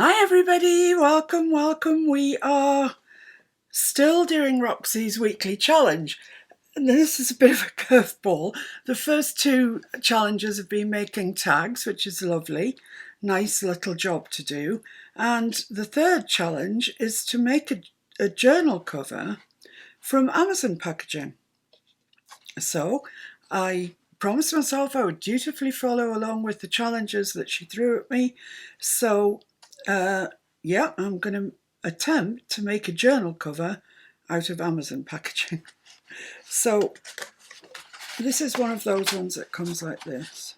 Hi everybody, welcome. We are still doing Roxy's weekly challenge. And this is a bit of a curveball. The first two challenges have been making tags, which is lovely. Nice little job to do. And the third challenge is to make a journal cover from Amazon packaging. So I promised myself I would dutifully follow along with the challenges that she threw at me. So yeah, I'm going to attempt to make a journal cover out of Amazon packaging. So this is one of those ones that comes like this.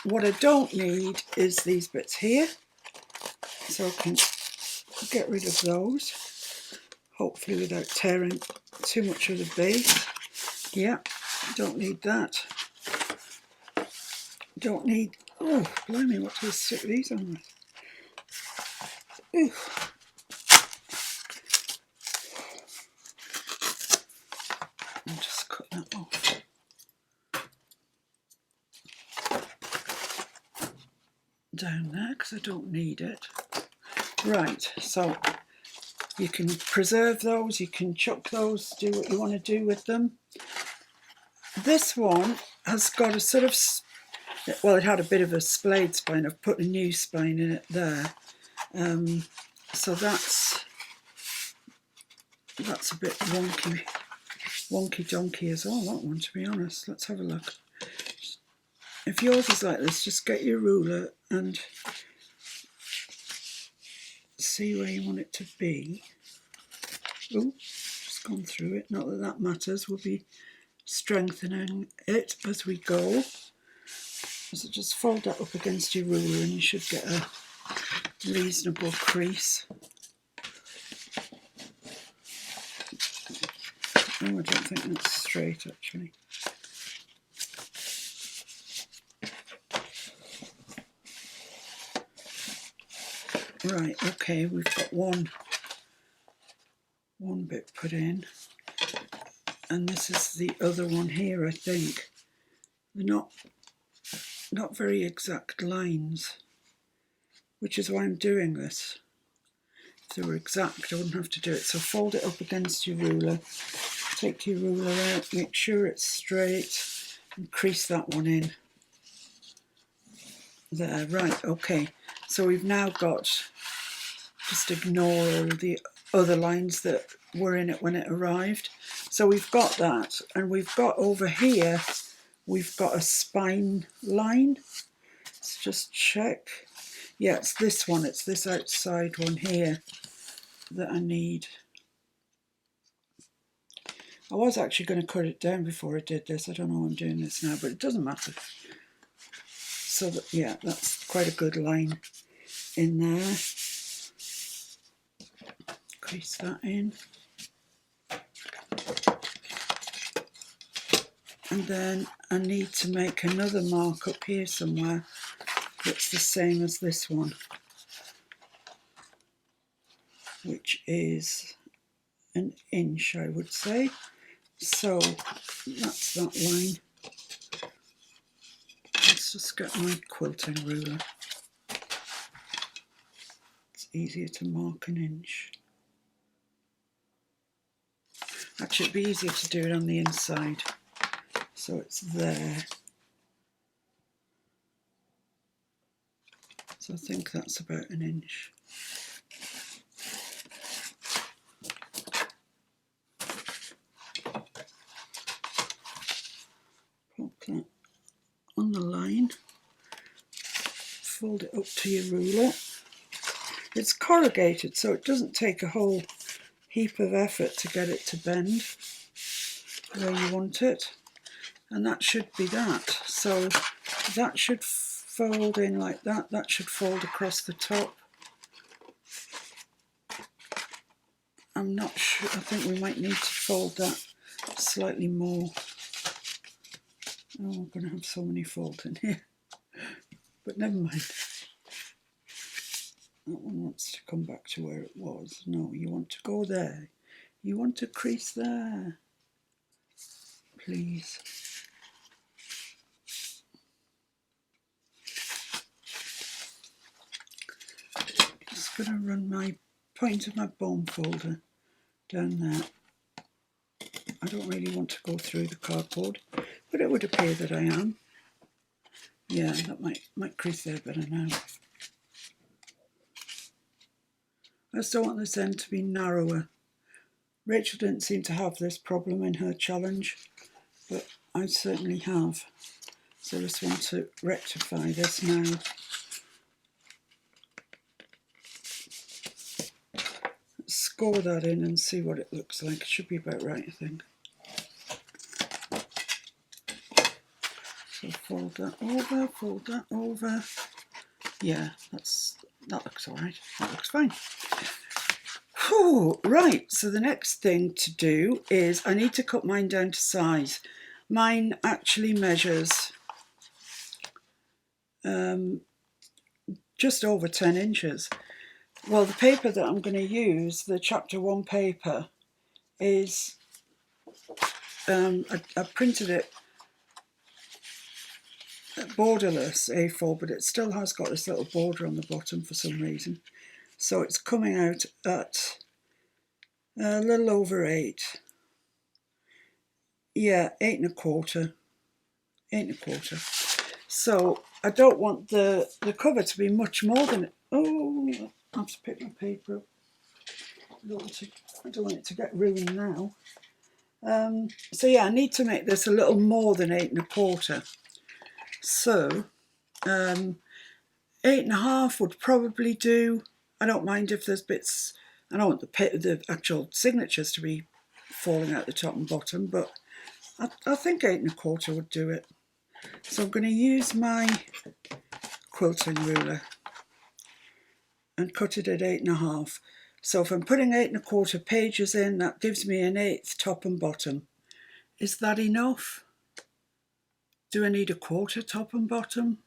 What I don't need is these bits here, so I can get rid of those, hopefully without tearing too much of the base. Yeah, don't need that. Don't need, oh blimey, what do I stick these on with? Ooh. I'll just cut that off. Down there, because I don't need it. Right, so you can preserve those, you can chuck those, do what you want to do with them. This one has got a sort of, well, it had a bit of a splayed spine. I've put a new spine in it there. So that's a bit wonky donkey as well, that one, to be honest. Let's have a look. If yours is like this, just get your ruler and see where you want it to be. Oh, just gone through it. Not that that matters. We'll be strengthening it as we go. So just fold that up against your ruler and you should get a reasonable crease. Oh, I don't think that's straight actually. Right, okay, we've got one bit put in, and this is the other one here, I think. They're not very exact lines, which is why I'm doing this. If they were exact, I wouldn't have to do it. So fold it up against your ruler, take your ruler out, make sure it's straight, and crease that one in. There, right, okay. So we've now got, just ignore all the other lines that were in it when it arrived. So we've got that, and we've got over here, we've got a spine line. Let's just check. Yeah, it's this one, it's this outside one here that I need. I was actually going to cut it down before I did this. I don't know why I'm doing this now, but it doesn't matter. So that, yeah, that's quite a good line in there. Crease that in. And then I need to make another mark up here somewhere that's the same as this one, which is an inch, I would say. So that's that line. Let's just get my quilting ruler. It's easier to mark an inch. Actually, it'd be easier to do it on the inside. So it's there. So I think that's about an inch. Pop that on the line. Fold it up to your ruler. It's corrugated, so it doesn't take a whole heap of effort to get it to bend where you want it. And that should be that. So that should fold in like that. That should fold across the top. I'm not sure. I think we might need to fold that slightly more. Oh, I'm going to have so many folds in here. But never mind. That one wants to come back to where it was. No, you want to go there. You want to crease there. Please. going to run my point of my bone folder down there. I don't really want to go through the cardboard, but it would appear that I am. Yeah, that might crease there better now. I just don't want this end to be narrower. Rachel didn't seem to have this problem in her challenge, but I certainly have. So I just want to rectify this now. Let's score that in and see what it looks like. It should be about right, I think. So fold that over. Yeah, that looks all right. That looks fine. Whew, right, so the next thing to do is I need to cut mine down to size. Mine actually measures just over 10 inches. Well, the paper that I'm going to use, the chapter 1 paper, is, I printed it borderless A4, but it still has got this little border on the bottom for some reason. So it's coming out at a little over 8. Yeah, 8 1/4. 8 1/4. So I don't want the cover to be much more than, oh, I have to pick my paper up. I don't want it to get ruined now. So yeah, I need to make this a little more than 8 1/4. So 8 1/2 would probably do. I don't mind if there's bits. I don't want the actual signatures to be falling out the top and bottom, but I think 8 1/4 would do it. So I'm going to use my quilting ruler and cut it at 8 1/2. So if I'm putting 8 1/4 pages in, that gives me an 1/8 top and bottom. Is that enough? Do I need a 1/4 top and bottom?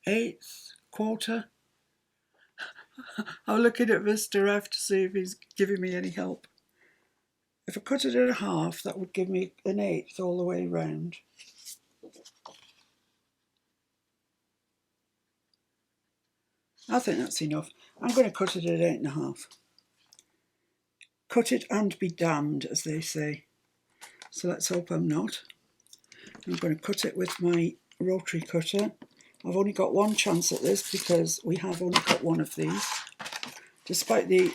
1/8, 1/4? I'm looking at Mr. F to see if he's giving me any help. If I cut it at 1/2, that would give me an 1/8 all the way round. I think that's enough. I'm going to cut it at 8 1/2. Cut it and be damned, as they say. So let's hope I'm not. I'm going to cut it with my rotary cutter. I've only got one chance at this because we have only got one of these. Despite the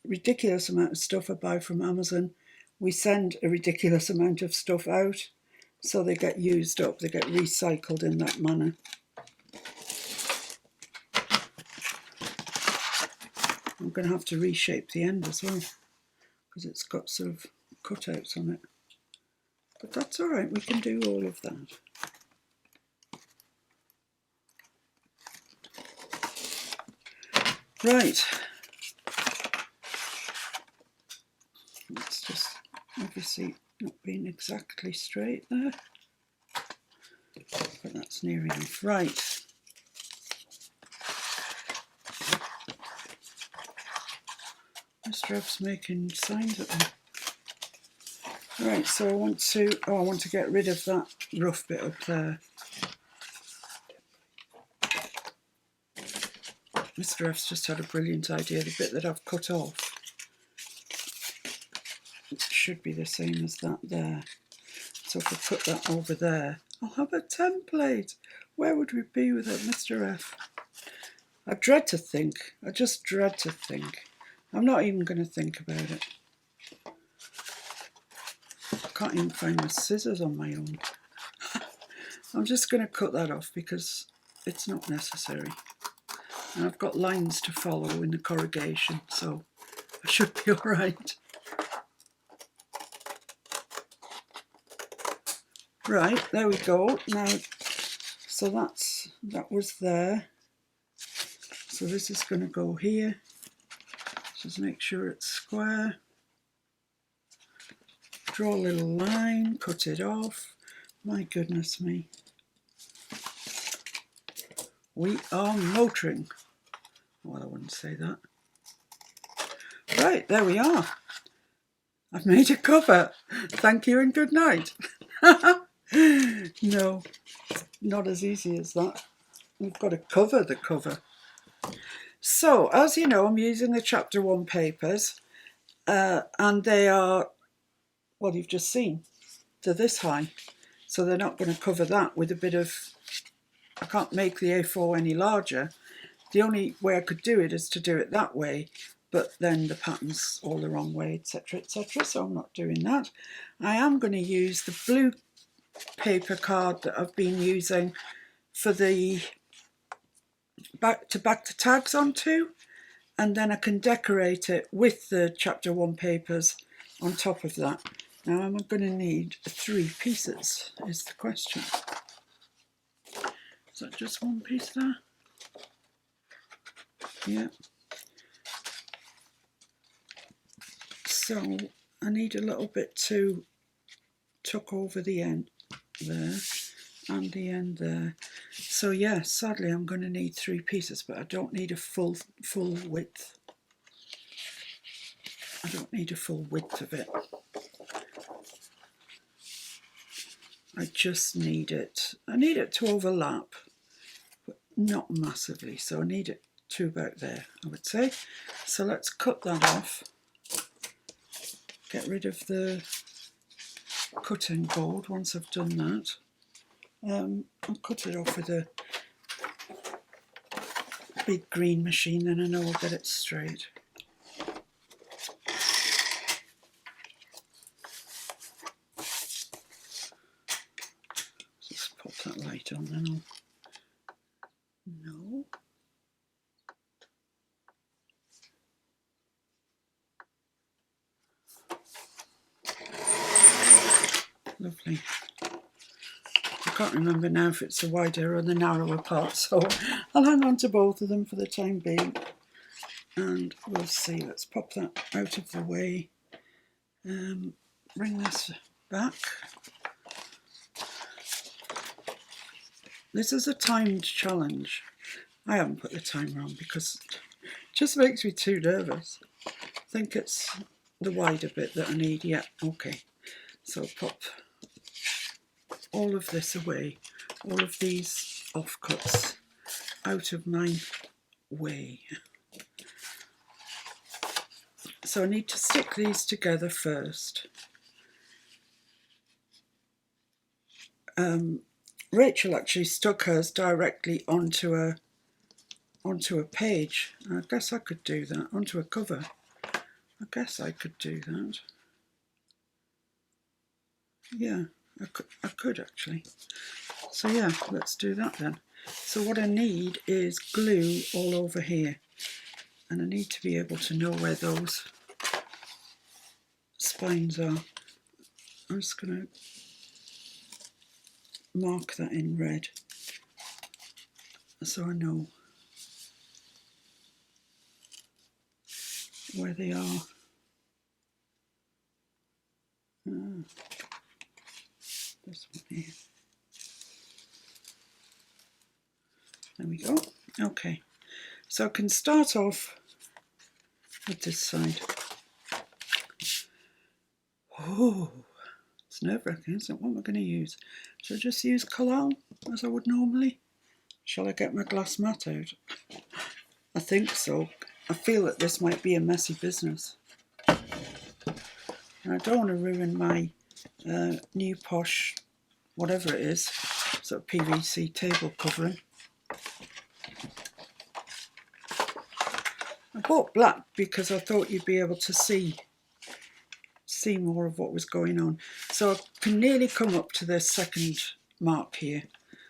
ridiculous amount of stuff I buy from Amazon, we send a ridiculous amount of stuff out, so they get used up, they get recycled in that manner. I'm going to have to reshape the end as well, because it's got sort of cutouts on it. But that's all right, we can do all of that. Right. It's just obviously not being exactly straight there, but that's near enough. Right. Mr. F's making signs at me. Right, so I want to get rid of that rough bit up there. Mr. F's just had a brilliant idea. The bit that I've cut off, it should be the same as that there. So if I put that over there, I'll have a template. Where would we be with it, Mr. F? I dread to think. I just dread to think. I'm not even going to think about it. I can't even find my scissors on my own. I'm just going to cut that off because it's not necessary. And I've got lines to follow in the corrugation, so I should be all right. Right, there we go. Now, so that was there. So this is going to go here. Just make sure it's square. Draw a little line, cut it off. My goodness me. We are motoring. Well, I wouldn't say that. Right, there we are. I've made a cover. Thank you and good night. No, not as easy as that. We've got to cover the cover. So, as you know, I'm using the chapter 1 papers, and they are, well, you've just seen, they're this high. So they're not going to cover that with a bit of, I can't make the A4 any larger. The only way I could do it is to do it that way, but then the pattern's all the wrong way, etc., etc., so I'm not doing that. I am going to use the blue paper card that I've been using for the back the tags onto, and then I can decorate it with the chapter 1 papers on top of that. Now I'm going to need 3 pieces is the question. Is that just one piece there? Yeah. So I need a little bit to tuck over the end there and the end there. So yeah, sadly I'm going to need 3 pieces, but I don't need a full width. I don't need a full width of it. I just need it. I need it to overlap, but not massively. So I need it to about there, I would say. So let's cut that off. Get rid of the cutting board once I've done that. I'll cut it off with a big green machine, then I know I'll get it straight. Just pop that light on, then I'll... No. Lovely. I can't remember now if it's the wider or the narrower part, so I'll hang on to both of them for the time being, and we'll see. Let's pop that out of the way. Bring this back. This is a timed challenge. I haven't put the timer on because it just makes me too nervous. I think it's the wider bit that I need. Yeah, okay. So pop all of this away, all of these offcuts out of my way. So I need to stick these together first. Rachel actually stuck hers directly onto a page. I guess I could do that, onto a cover. I guess I could do that. Yeah, I could actually. So yeah, let's do that then. So what I need is glue all over here, and I need to be able to know where those spines are. I'm just going to mark that in red so I know where they are. This one here. There we go. Okay, so I can start off with this side. Oh, it's nerve-wracking, isn't it? What am I going to use? Shall I just use collal as I would normally? Shall I get my glass mat out? I think so. I feel that this might be a messy business. And I don't want to ruin my new posh, whatever it is, sort of PVC table covering. I bought black because I thought you'd be able to see more of what was going on. So I can nearly come up to this second mark here.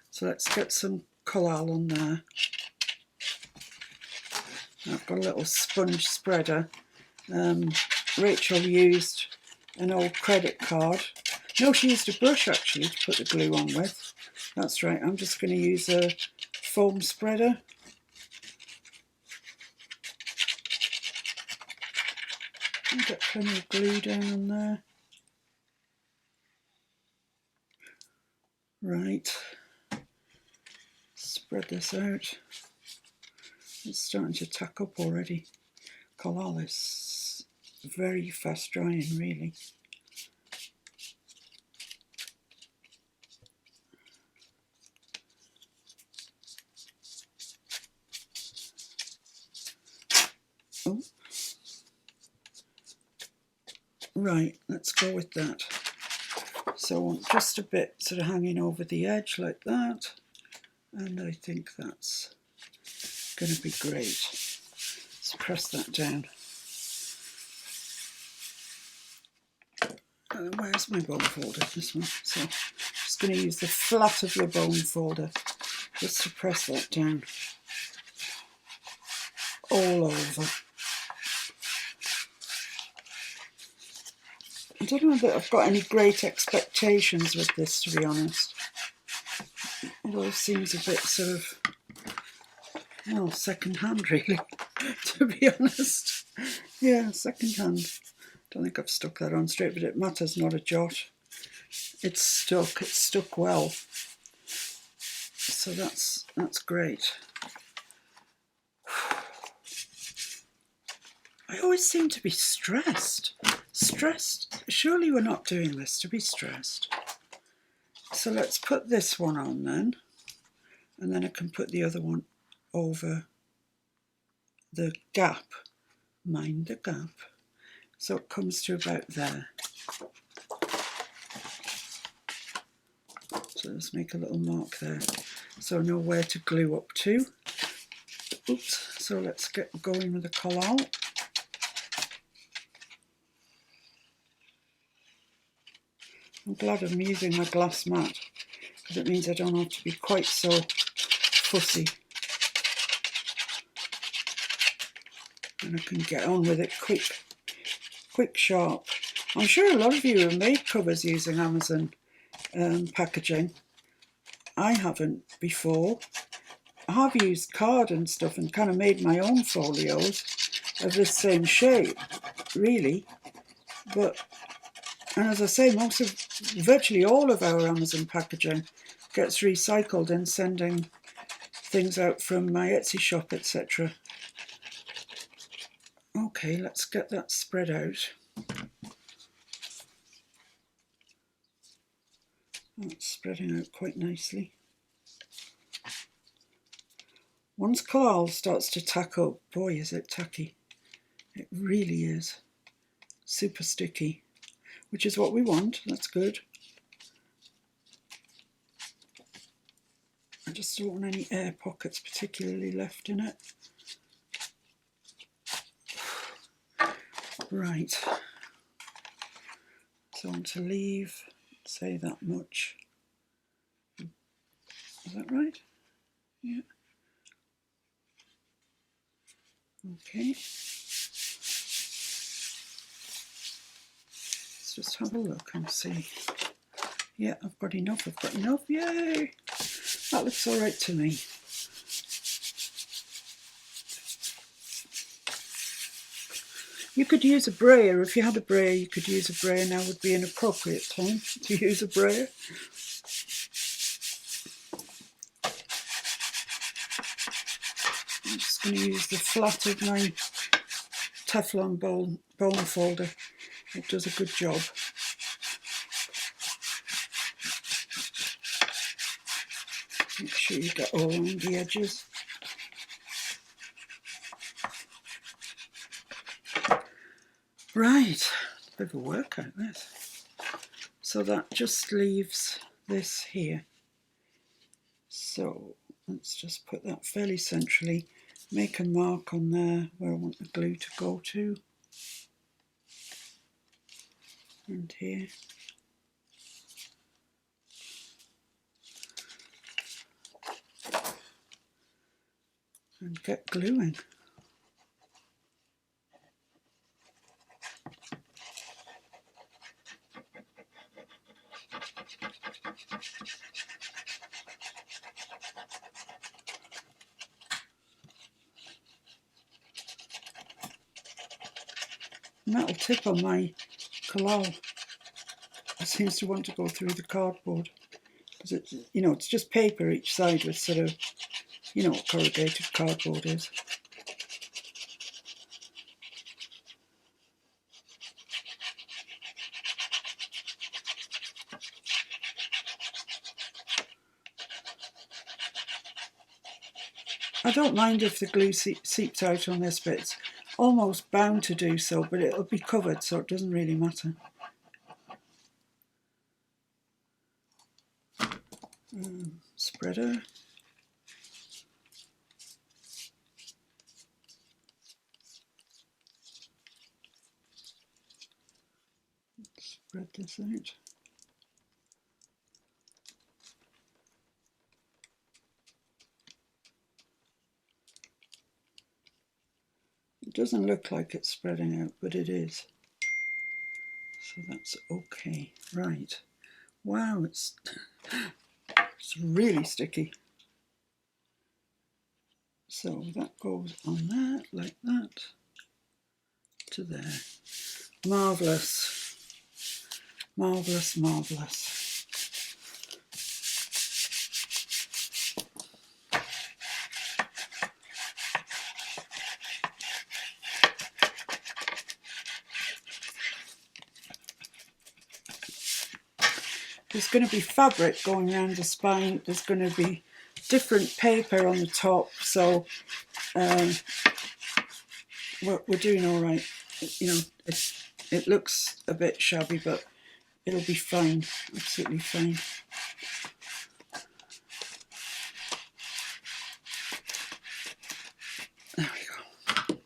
So let's get some collal on there. I've got a little sponge spreader. Rachel used an old credit card. No, she used a brush actually to put the glue on with. That's right, I'm just going to use a foam spreader. I'll get plenty of glue down on there. Right, spread this out. It's starting to tack up already. Collal is very fast drying, really. Right, let's go with that. So I want just a bit sort of hanging over the edge like that, and I think that's going to be great. Let's press that down. Where's my bone folder? This one. So I'm just going to use the flat of the bone folder just to press that down all over. I don't know that I've got any great expectations with this, to be honest. It all seems a bit sort of, well, second-hand really, to be honest. Yeah, second-hand. Don't think I've stuck that on straight, but it matters not a jot. It's stuck well. So that's great. I always seem to be stressed. Surely we're not doing this to be stressed. So let's put this one on then, and then I can put the other one over the gap. Mind the gap. So it comes to about there. So let's make a little mark there so I know where to glue up to. Oops, so let's get going with the collal. I'm glad I'm using my glass mat because it means I don't have to be quite so fussy. And I can get on with it quick, sharp. I'm sure a lot of you have made covers using Amazon packaging. I haven't before. I have used card and stuff and kind of made my own folios of this same shape, really. But, and as I say, virtually all of our Amazon packaging gets recycled in sending things out from my Etsy shop, etc. Okay, let's get that spread out. That's spreading out quite nicely. Once collal starts to tack up, boy is it tacky. It really is. Super sticky, which is what we want. That's good. I just don't want any air pockets particularly left in it. Right. So I want to leave, say that much. Is that right? Yeah. Okay. Let's just have a look and see. Yeah, I've got enough. Yay! That looks all right to me. You could use a brayer. If you had a brayer, you could use a brayer. Now would be an appropriate time to use a brayer. I'm just going to use the flat of my Teflon bone folder. It does a good job. Make sure you get all around the edges. Right, a bit of a workout this. So that just leaves this here. So let's just put that fairly centrally, make a mark on there where I want the glue to go to. And here. And get gluing. Metal tip on my collal. It seems to want to go through the cardboard because it's, it's just paper each side with sort of, what corrugated cardboard is. I don't mind if the glue seeps out on this bit. It's almost bound to do so, but it'll be covered, so it doesn't really matter. Spreader. Spread this out. It doesn't look like it's spreading out, but it is. So that's okay. Right. Wow, it's really sticky. So that goes on there, like that, to there. Marvellous. Marvellous, marvellous. There's going to be fabric going around the spine. There's going to be different paper on the top. So we're doing all right. You know, it looks a bit shabby, but it'll be fine. Absolutely fine. There we go.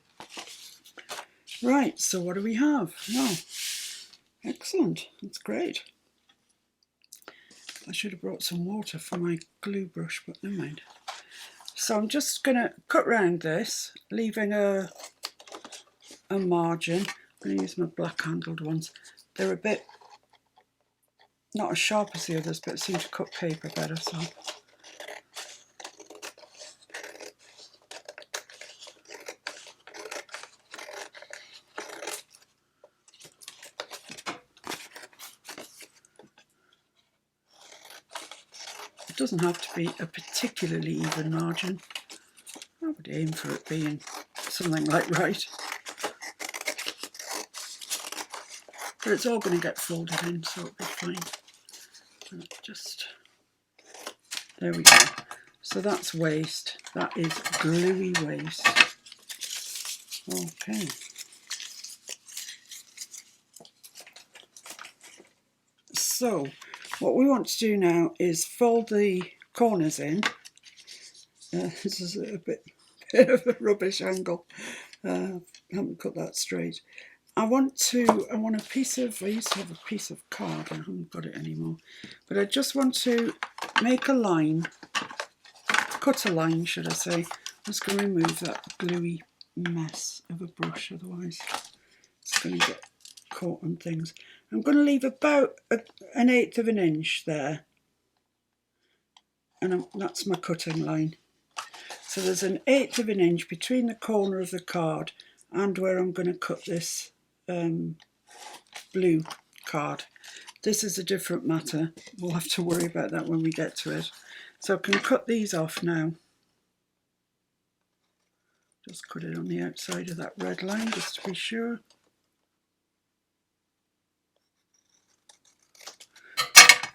Right, so what do we have? Well, excellent. That's great. I should have brought some water for my glue brush, but never mind. So I'm just going to cut round this, leaving a margin. I'm going to use my black handled ones. They're a bit, not as sharp as the others, but seem to cut paper better. It doesn't have to be a particularly even margin. I would aim for it being something like right. But it's all going to get folded in, so it'll be fine. And just, there we go. So that's waste. That is gluey waste. Okay. So what we want to do now is fold the corners in. This is a bit of a rubbish angle. I haven't cut that straight. I want a piece of, I used to have a piece of card, I haven't got it anymore. But I just want to make a line, cut a line should I say. I'm just going to remove that gluey mess of a brush, otherwise it's going to get caught on things. I'm going to leave about 1/8 of an inch there, and that's my cutting line. So there's 1/8 of an inch between the corner of the card and where I'm going to cut this blue card. This is a different matter. We'll have to worry about that when we get to it. So I can cut these off now. Just cut it on the outside of that red line just to be sure.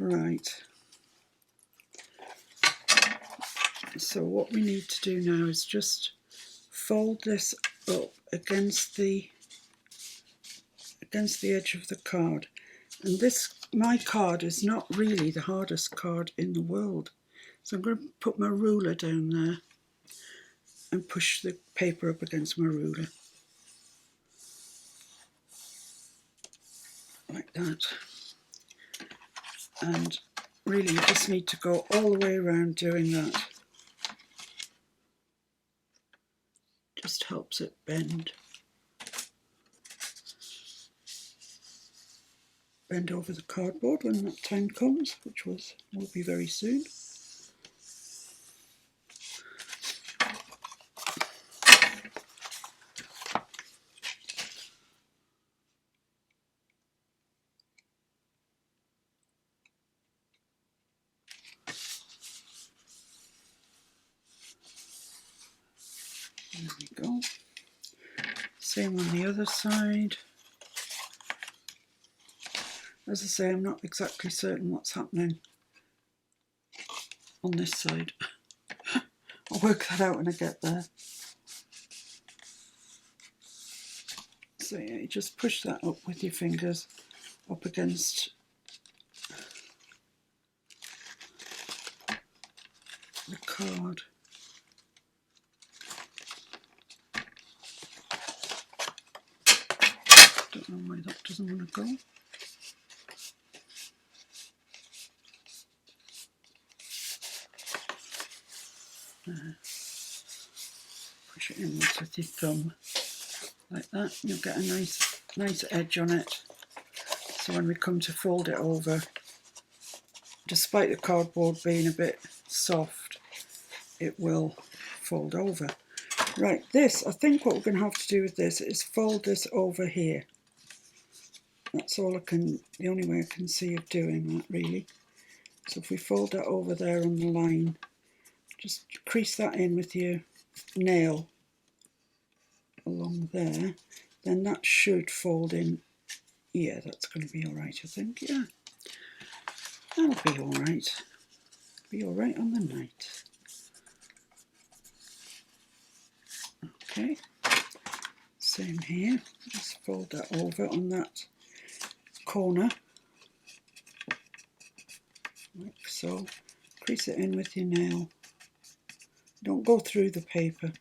Right. So what we need to do now is just fold this up against the edge of the card. And this, my card is not really the hardest card in the world. So I'm going to put my ruler down there and push the paper up against my ruler. Like that. And really you just need to go all the way around doing that. Just helps it bend. Bend over the cardboard when that time comes, which will be very soon. There we go. Same on the other side. As I say, I'm not exactly certain what's happening on this side. I'll work that out when I get there. So yeah, you just push that up with your fingers up against the card. Don't know why that doesn't want to go. Push it inwards with your thumb like that. You'll get a nice edge on it. So when we come to fold it over, despite the cardboard being a bit soft, it will fold over. Right, this, I think what we're going to have to do with this is fold this over here. That's all the only way I can see of doing that really. So if we fold that over there on the line, just crease that in with your nail along there, then that should fold in. Yeah, that's going to be alright, I think, yeah. That'll be alright. Be alright on the night. Okay, same here, just fold that over on that corner, like so. Crease it in with your nail. Don't go through the paper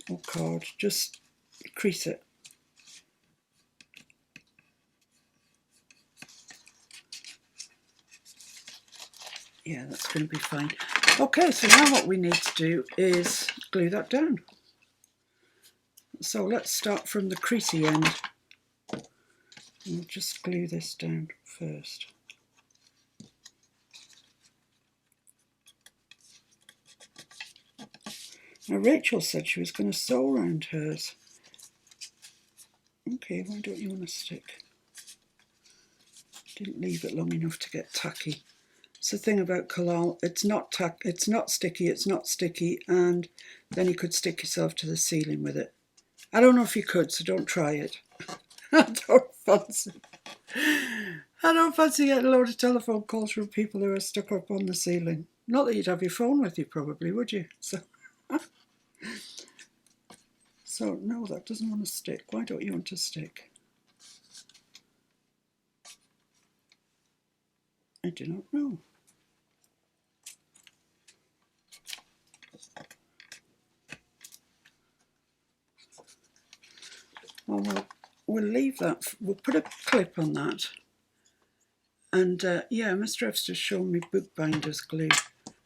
or card, just crease it. Yeah, that's going to be fine. Okay, so now what we need to do is glue that down. So let's start from the creasy end. We'll just glue this down first. Now Rachel said she was going to sew around hers. Okay, why don't you want to stick? Didn't leave it long enough to get tacky. It's the thing about collal, it's not sticky, and then you could stick yourself to the ceiling with it. I don't know if you could, so don't try it. I don't fancy getting a load of telephone calls from people who are stuck up on the ceiling. Not that you'd have your phone with you probably, would you? So no, that doesn't want to stick. Why don't you want to stick? I do not know. Well, we'll leave that. We'll put a clip on that. And yeah, Mr. F's just shown me bookbinder's glue.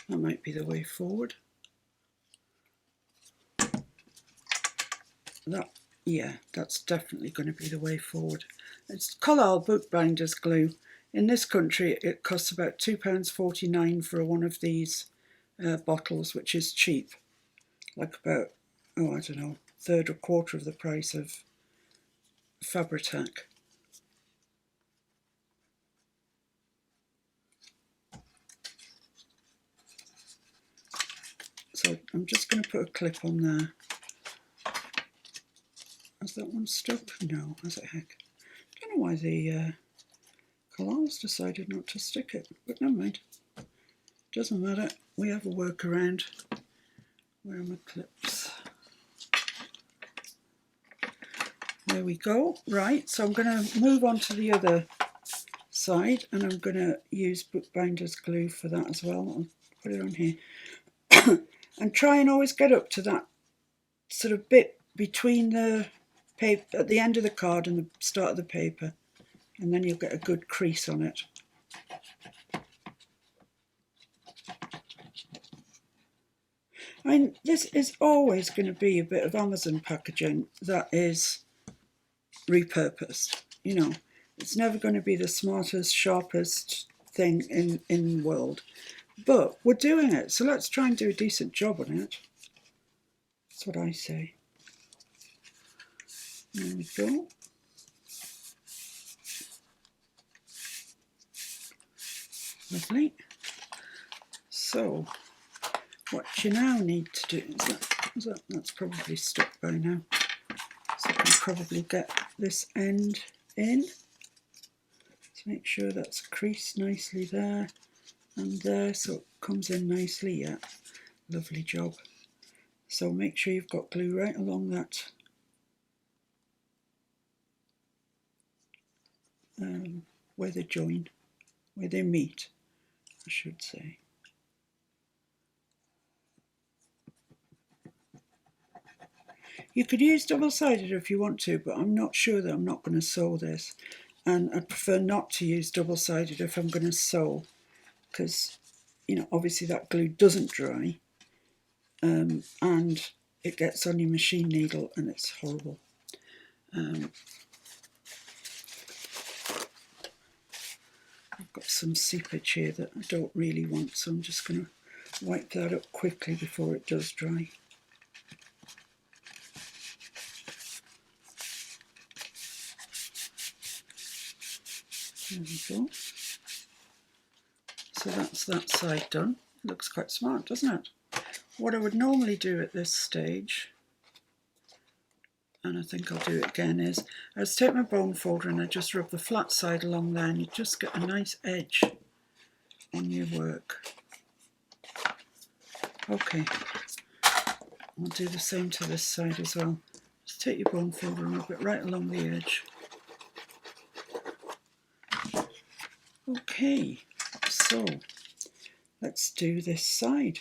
That might be the way forward. Yeah, that's definitely going to be the way forward. It's collal bookbinder's glue. In this country, it costs about £2.49 for one of these bottles, which is cheap. Like about, oh, I don't know, third or quarter of the price of Fabri-Tac. So I'm just going to put a clip on there. Has that one stuck? No, has it heck? I don't know why the collals decided not to stick it, but never mind. Doesn't matter, we have a workaround. Where are my clips? There we go. Right, so I'm going to move on to the other side, and I'm going to use bookbinder's glue for that as well. I'll put it on here. And try and always get up to that sort of bit between the paper, at the end of the card and the start of the paper, and then you'll get a good crease on it. I mean, this is always going to be a bit of Amazon packaging that is repurposed, you know. It's never going to be the smartest, sharpest thing in the world. But we're doing it, so let's try and do a decent job on it. That's what I say. There we go. Lovely. So, what you now need to do is that's probably stuck by now. So you can probably get this end in. So make sure that's creased nicely there and there, so it comes in nicely. Yeah, lovely job. So make sure you've got glue right along that where they join, where they meet, I should say. You could use double-sided if you want to, but I'm not sure that I'm not going to sew this, and I prefer not to use double-sided if I'm going to sew, because, you know, obviously that glue doesn't dry, and it gets on your machine needle and it's horrible. I've got some seepage here that I don't really want, so I'm just going to wipe that up quickly before it does dry. There we go. So that's that side done. Looks quite smart, doesn't it? What I would normally do at this stage, and I think I'll do it again, is I just take my bone folder and I just rub the flat side along there, and you just get a nice edge on your work. Okay, I'll do the same to this side as well. Just take your bone folder and rub it right along the edge. Okay, so let's do this side.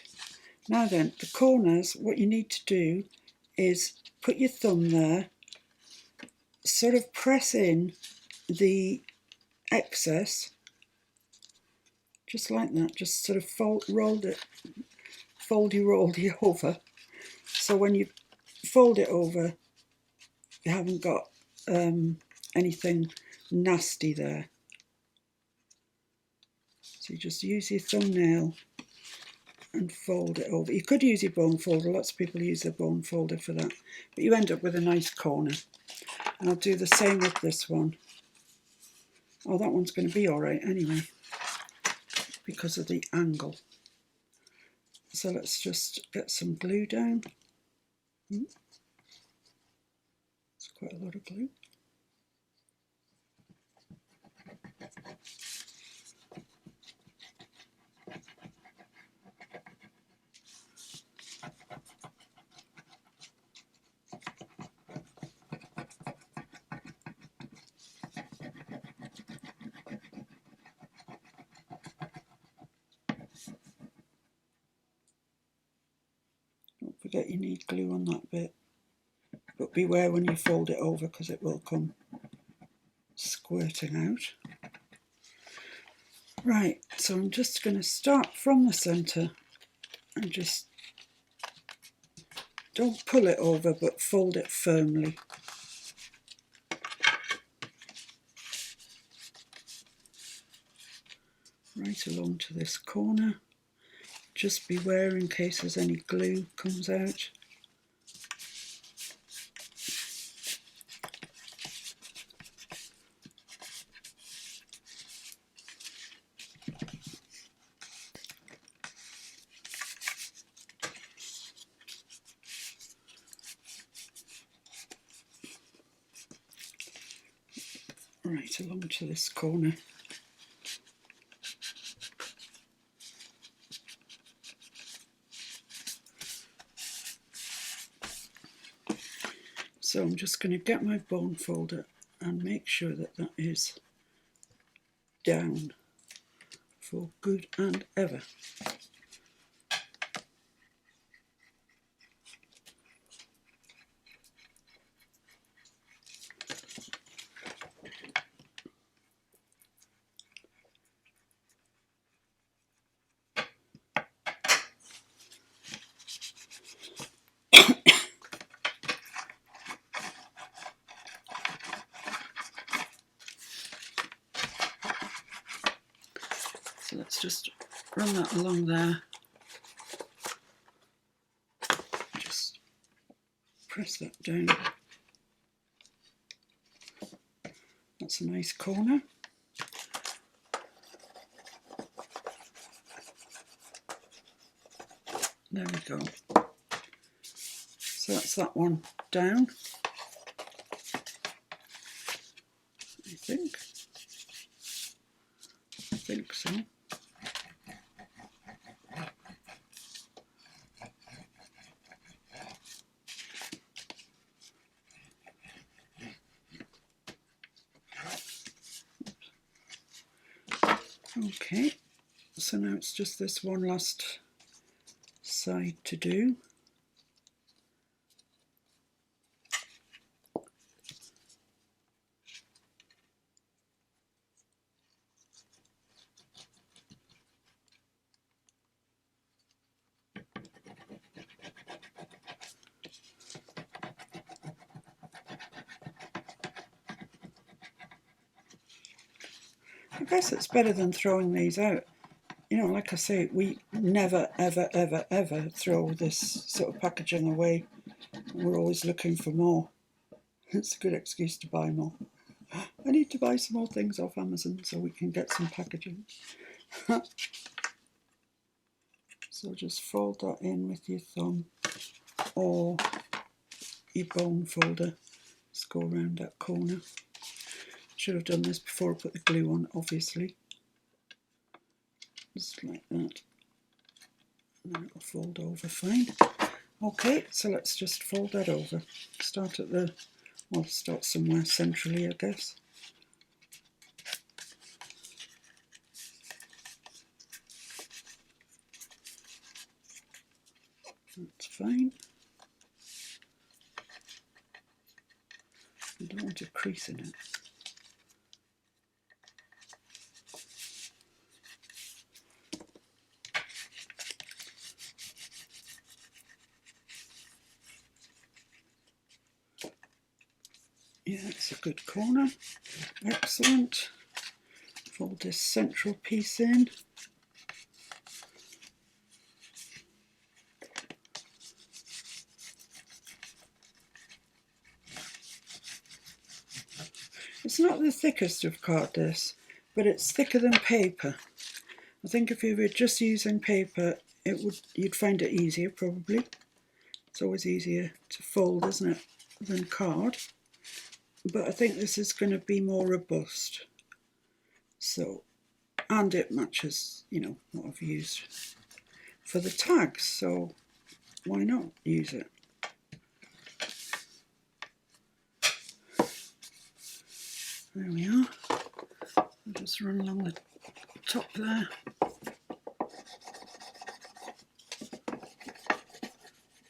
Now then, the corners, what you need to do is put your thumb there, sort of press in the excess, just like that, just sort of foldy over. So when you fold it over, you haven't got anything nasty there. So you just use your thumbnail and fold it over. You could use your bone folder, lots of people use their bone folder for that, but you end up with a nice corner. And I'll do the same with this one. Oh, that one's going to be alright anyway, because of the angle. So let's just get some glue down. It's quite a lot of glue. Don't forget you need glue on that bit, but beware when you fold it over because it will come squirting out. Right, so I'm just going to start from the centre and just don't pull it over but fold it firmly. Right along to this corner. Just beware in case there's any glue comes out. Right along to this corner. So I'm just going to get my bone folder and make sure that that is down for good and ever. So let's just run that along there. Just press that down. That's a nice corner. There we go. So that's that one down, I think. I think so. Okay, so now it's just this one last side to do. I guess it's better than throwing these out. You know, like I say, we never, ever, ever, ever throw this sort of packaging away. We're always looking for more. It's a good excuse to buy more. I need to buy some more things off Amazon so we can get some packaging. So just fold that in with your thumb or your bone folder. Just go around that corner. Should have done this before I put the glue on, obviously. Just like that. And then it'll fold over fine. Okay, so let's just fold that over. Start at the, well, start somewhere centrally, I guess. That's fine. I don't want a crease in it. Yeah, it's a good corner. Excellent. Fold this central piece in. It's not the thickest of card, this, but it's thicker than paper. I think if you were just using paper, you'd find it easier probably. It's always easier to fold, isn't it, than card. But I think this is going to be more robust. So, and it matches, you know, what I've used for the tags, so why not use it? There we are. I'll just run along the top there.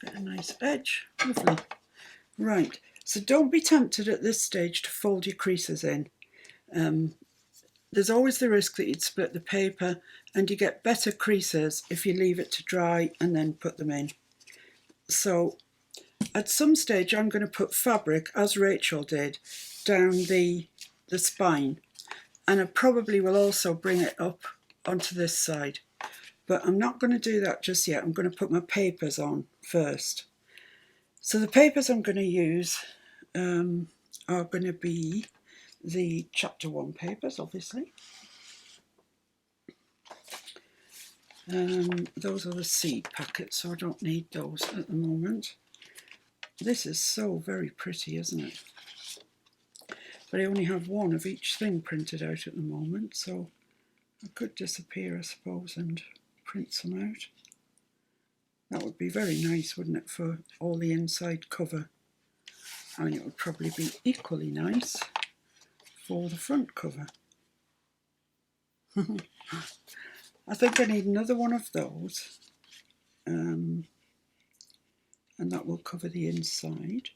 Get a nice edge. Lovely. Right, so don't be tempted at this stage to fold your creases in. There's always the risk that you'd split the paper, and you get better creases if you leave it to dry and then put them in. So at some stage I'm going to put fabric, as Rachel did, down the spine, and I probably will also bring it up onto this side, but I'm not going to do that just yet. I'm going to put my papers on first. So the papers I'm going to use are going to be the chapter 1 papers, obviously. Those are the seed packets, so I don't need those at the moment. This is so very pretty, isn't it? But I only have one of each thing printed out at the moment, so I could disappear, I suppose, and print some out. That would be very nice, wouldn't it, for all the inside cover? I mean, it would probably be equally nice for the front cover. I think I need another one of those, and that will cover the inside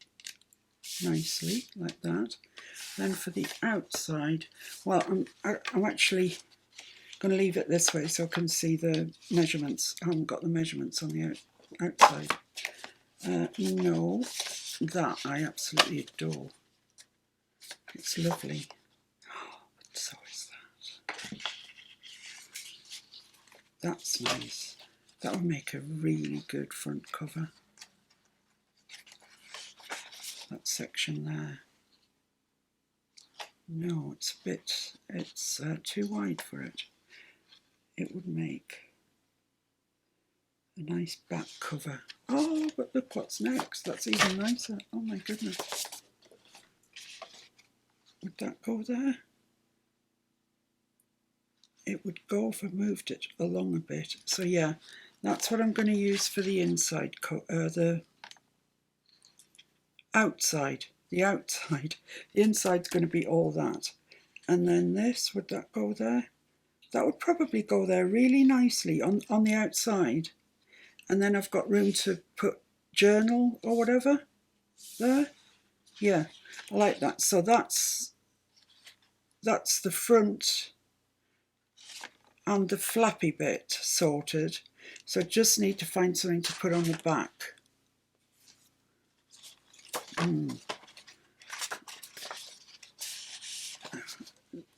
nicely, like that. Then for the outside, well, I'm actually going to leave it this way so I can see the measurements. I haven't got the measurements on the outside. No, that I absolutely adore. It's lovely. Oh, but so is that. That's nice. That would make a really good front cover. That section there. No, it's too wide for it. It would make a nice back cover. Oh, but look what's next. That's even nicer. Oh my goodness. Would that go there? It would go if I moved it along a bit. So yeah, that's what I'm going to use for the inside, the outside. The outside. The inside's going to be all that. And then this, would that go there? That would probably go there really nicely on the outside. And then I've got room to put journal or whatever there. Yeah, I like that. So that's the front and the flappy bit sorted. So I just need to find something to put on the back.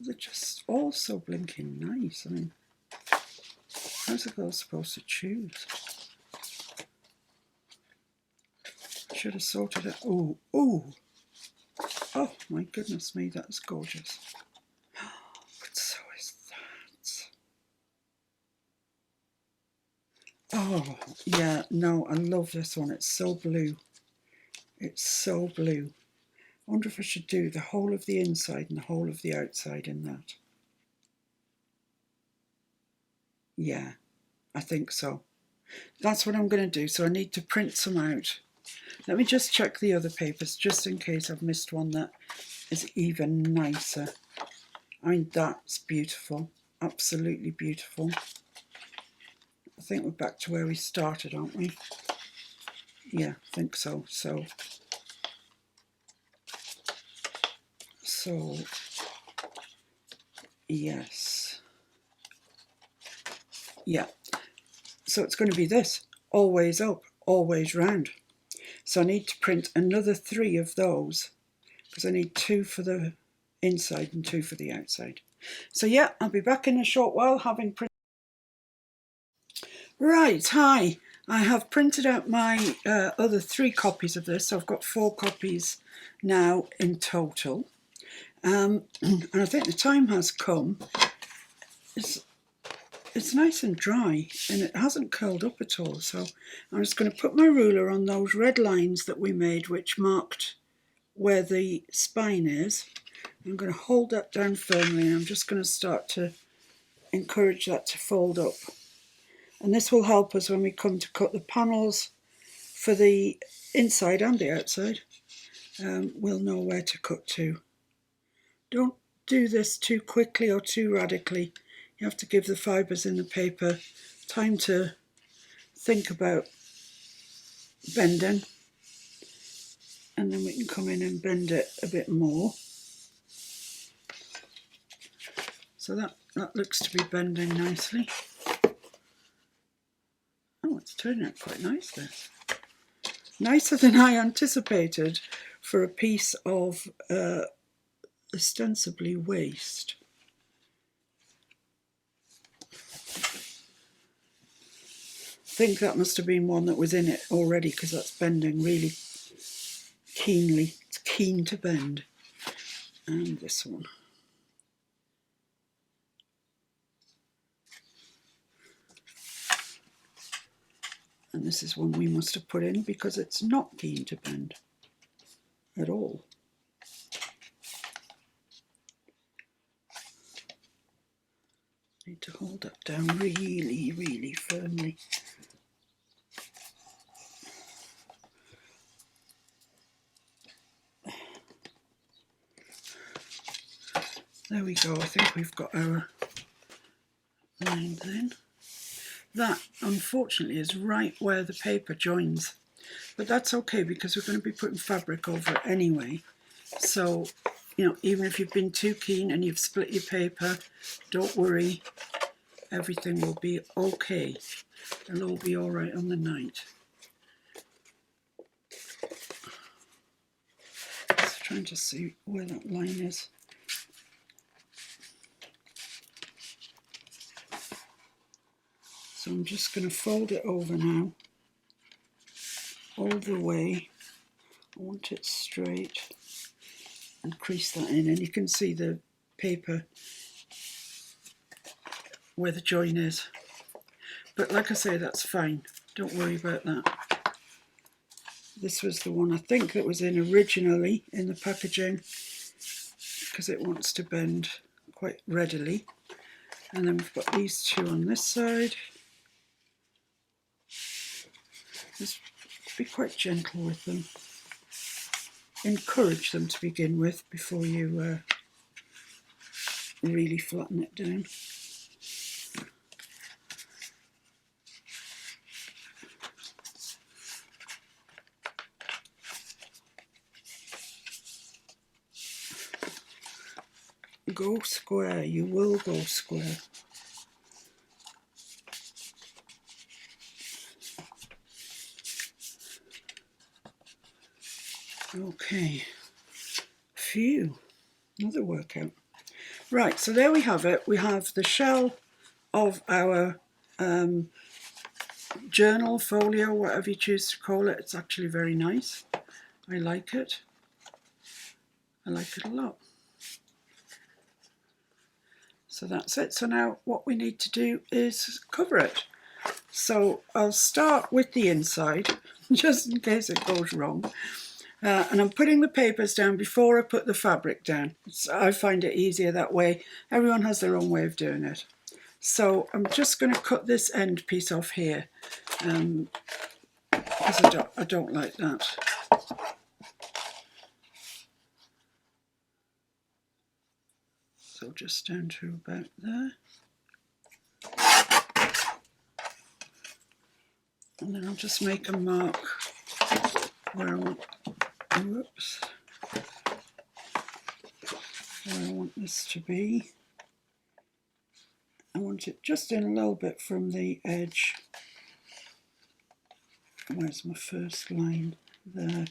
They're just all so blinking nice. I mean, how's a girl supposed to choose? Should have sorted it. Oh, oh, oh my goodness me, that's gorgeous. But so is that. Oh, yeah, no, I love this one. It's so blue. It's so blue. I wonder if I should do the whole of the inside and the whole of the outside in that. Yeah, I think so. That's what I'm going to do. So I need to print some out. Let me just check the other papers just in case I've missed one that is even nicer. I mean, that's beautiful. Absolutely beautiful. I think we're back to where we started, aren't we? Yeah, I think so. So yes. Yeah. So it's going to be this. Always up, always round. So I need to print another 3 of those because I need 2 for the inside and 2 for the outside. So yeah, I'll be back in a short while having printed. Right, hi. I have printed out my other 3 copies of this. So I've got 4 copies now in total. And I think the time has come. It's nice and dry and it hasn't curled up at all. So I'm just going to put my ruler on those red lines that we made, which marked where the spine is. I'm going to hold that down firmly and I'm just going to start to encourage that to fold up. And this will help us when we come to cut the panels for the inside and the outside. We'll know where to cut to. Don't do this too quickly or too radically. You have to give the fibres in the paper time to think about bending, and then we can come in and bend it a bit more. So that looks to be bending nicely. Oh, it's turning out quite nice there. Nicer than I anticipated for a piece of ostensibly waste. I think that must have been one that was in it already because that's bending really keenly. It's keen to bend. And this one. And this is one we must have put in because it's not keen to bend at all. Need to hold that down really, really firmly. There we go, I think we've got our lines in. That, unfortunately, is right where the paper joins. But that's okay because we're going to be putting fabric over it anyway. So, you know, even if you've been too keen and you've split your paper, don't worry. Everything will be okay. It'll all be all right on the night. Just trying to see where that line is. So I'm just going to fold it over now, all the way. I want it straight and crease that in, and you can see the paper where the join is. But like I say, that's fine. Don't worry about that. This was the one I think that was in originally in the packaging because it wants to bend quite readily. And then we've got these 2 on this side. Just be quite gentle with them. Encourage them to begin with before you really flatten it down. Go square, you will go square. Okay, phew, another workout. Right, so there we have it. We have the shell of our journal, folio, whatever you choose to call it. It's actually very nice. I like it. I like it a lot. So that's it. So now what we need to do is cover it. So I'll start with the inside, just in case it goes wrong. And I'm putting the papers down before I put the fabric down. I find it easier that way. Everyone has their own way of doing it. So I'm just going to cut this end piece off here, because I don't like that. So just down to about there. And then I'll just make a mark where I want, whoops, where I want this to be. I want it just in a little bit from the edge. Where's my first line? There.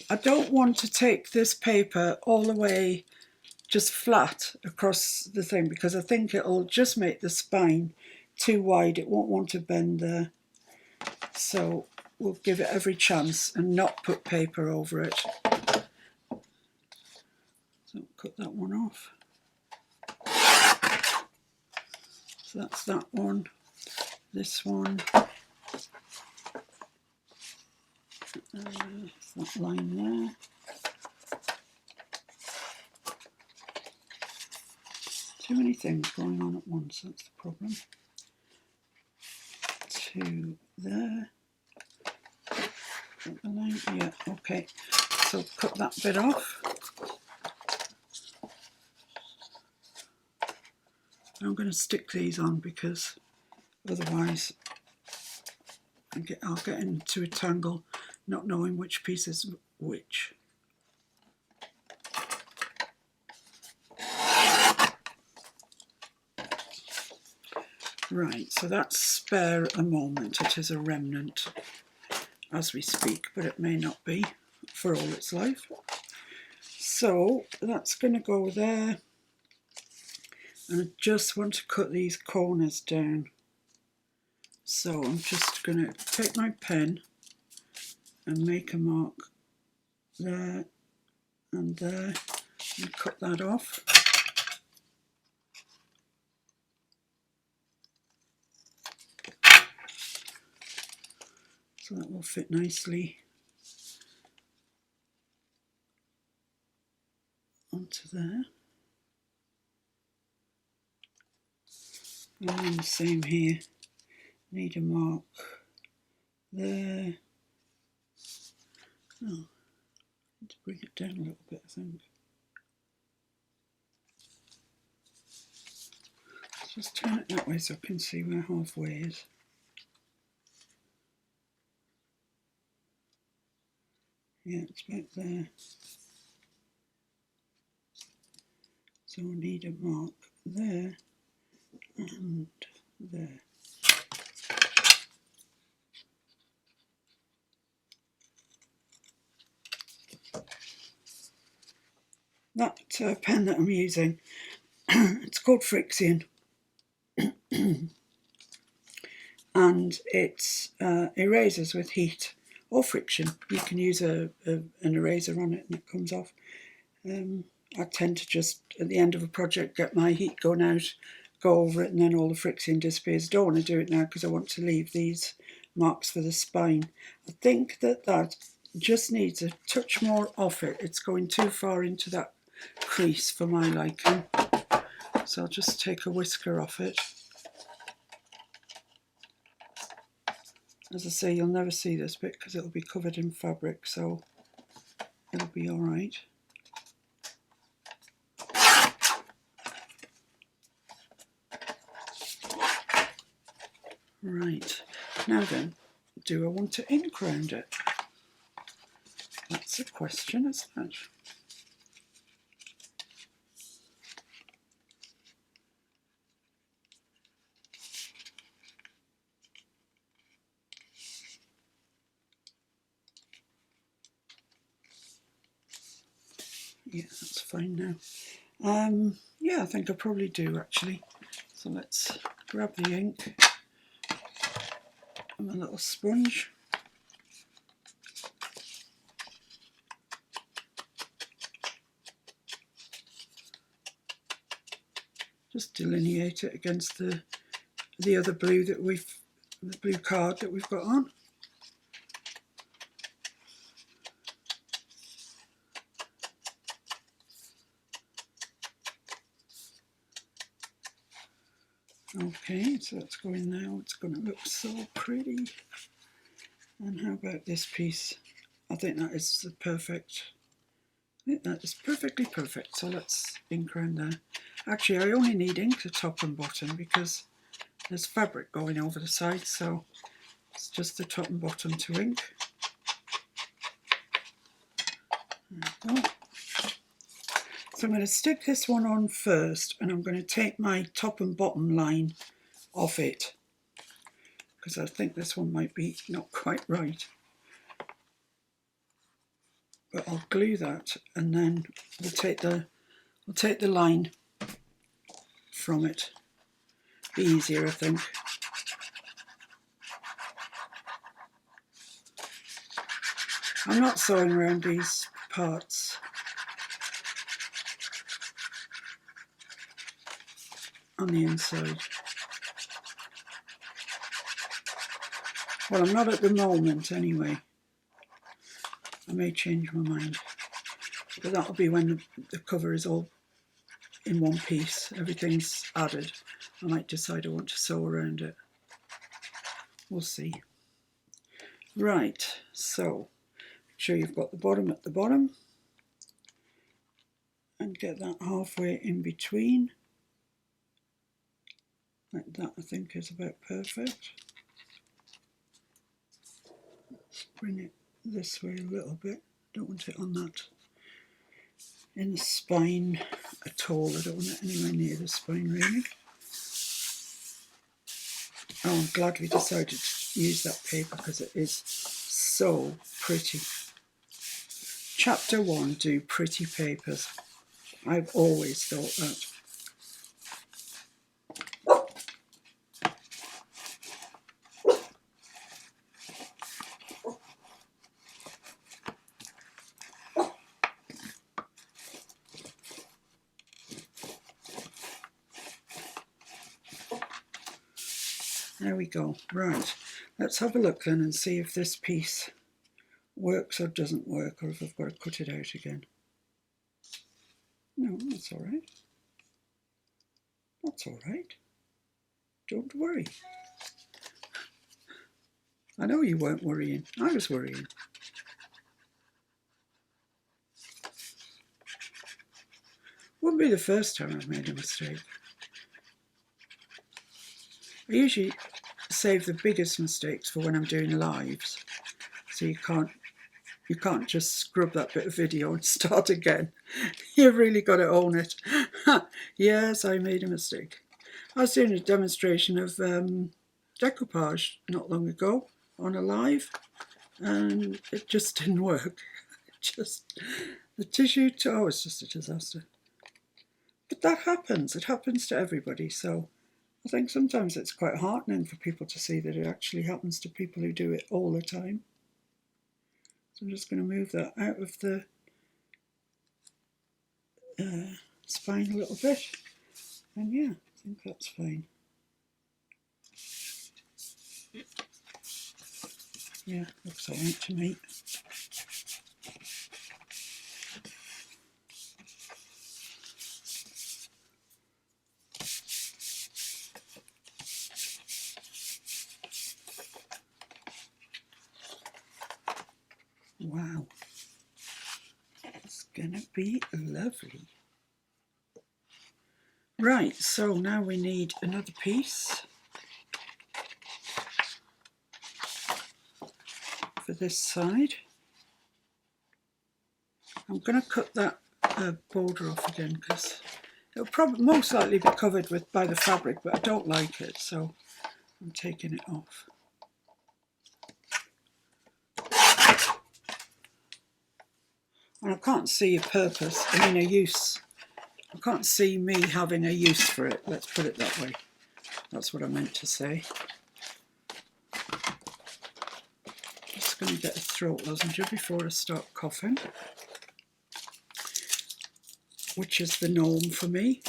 I don't want to take this paper all the way just flat across the thing, because I think it'll just make the spine too wide. It won't want to bend there. So we'll give it every chance and not put paper over it. So cut that one off. So that's that one. This one. That line there. Too many things going on at once, that's the problem. To there. The line? Yeah, okay. So cut that bit off. I'm going to stick these on because otherwise I'll get into a tangle not knowing which piece is which. Right, so that's spare at the moment. It is a remnant as we speak, but it may not be for all its life. So that's going to go there. And I just want to cut these corners down. So I'm just going to take my pen and make a mark there and there and cut that off. So that will fit nicely onto there. And then the same here. Need a mark there. Oh, need to bring it down a little bit, I think. Let's just turn it that way so I can see where halfway is. Yeah, it's about there. So I need a mark there and there. That pen that I'm using, it's called Frixion, and it erases with heat or friction. You can use an eraser on it and it comes off. I tend to just, at the end of a project, get my heat gun out, go over it, and then all the friction disappears. I don't want to do it now because I want to leave these marks for the spine. I think that just needs a touch more off it. It's going too far into that crease for my liking. So I'll just take a whisker off it. As I say, you'll never see this bit because it'll be covered in fabric, so it'll be all right. Right, now then, do I want to ink round it? That's a question, isn't it? Yeah, that's fine now. Yeah, I think I probably do actually. So let's grab the ink and my little sponge. Just delineate it against the other blue that the blue card that we've got on. Okay, so that's going now. It's going to look so pretty. And how about this piece? I think that is the perfect. I think that is perfectly perfect. So let's ink around there. Actually, I only need ink to top and bottom because there's fabric going over the side, so it's just the top and bottom to ink. There we go. So I'm going to stick this one on first, and I'm going to take my top and bottom line off it because I think this one might be not quite right. But I'll glue that, and then we'll take the line from it. Be easier, I think. I'm not sewing around these parts on the inside. Well, I'm not at the moment anyway. I may change my mind, but that'll be when the cover is all in one piece. Everything's added. I might decide I want to sew around it. We'll see. Right, so make sure you've got the bottom at the bottom and get that halfway in between. Like that, I think is about perfect. Let's bring it this way a little bit. Don't want it on that in the spine at all. I don't want it anywhere near the spine really. Oh, I'm glad we decided to use that paper because it is so pretty. Chapter 1, do pretty papers. I've always thought that. There we go. Right, let's have a look then and see if this piece works or doesn't work, or if I've got to cut it out again. No, that's all right. That's all right. Don't worry. I know you weren't worrying. I was worrying. Wouldn't be the first time I've made a mistake. I usually save the biggest mistakes for when I'm doing lives, so you can't just scrub that bit of video and start again. You've really got to own it. Yes, I made a mistake. I was doing a demonstration of decoupage not long ago on a live, and it just didn't work. The tissue, oh, it's just a disaster. But that happens. It happens to everybody, so I think sometimes it's quite heartening for people to see that it actually happens to people who do it all the time. So I'm just going to move that out of the spine a little bit. And yeah, I think that's fine. Yeah, looks all right to me. Wow, it's gonna be lovely. Right, so now we need another piece for this side. I'm going to cut that border off again because it'll probably most likely be covered by the fabric, but I don't like it, so I'm taking it off. And I can't see a purpose, I mean a use. I can't see me having a use for it, let's put it that way. That's what I meant to say. Just going to get a throat lozenge before I start coughing, which is the norm for me.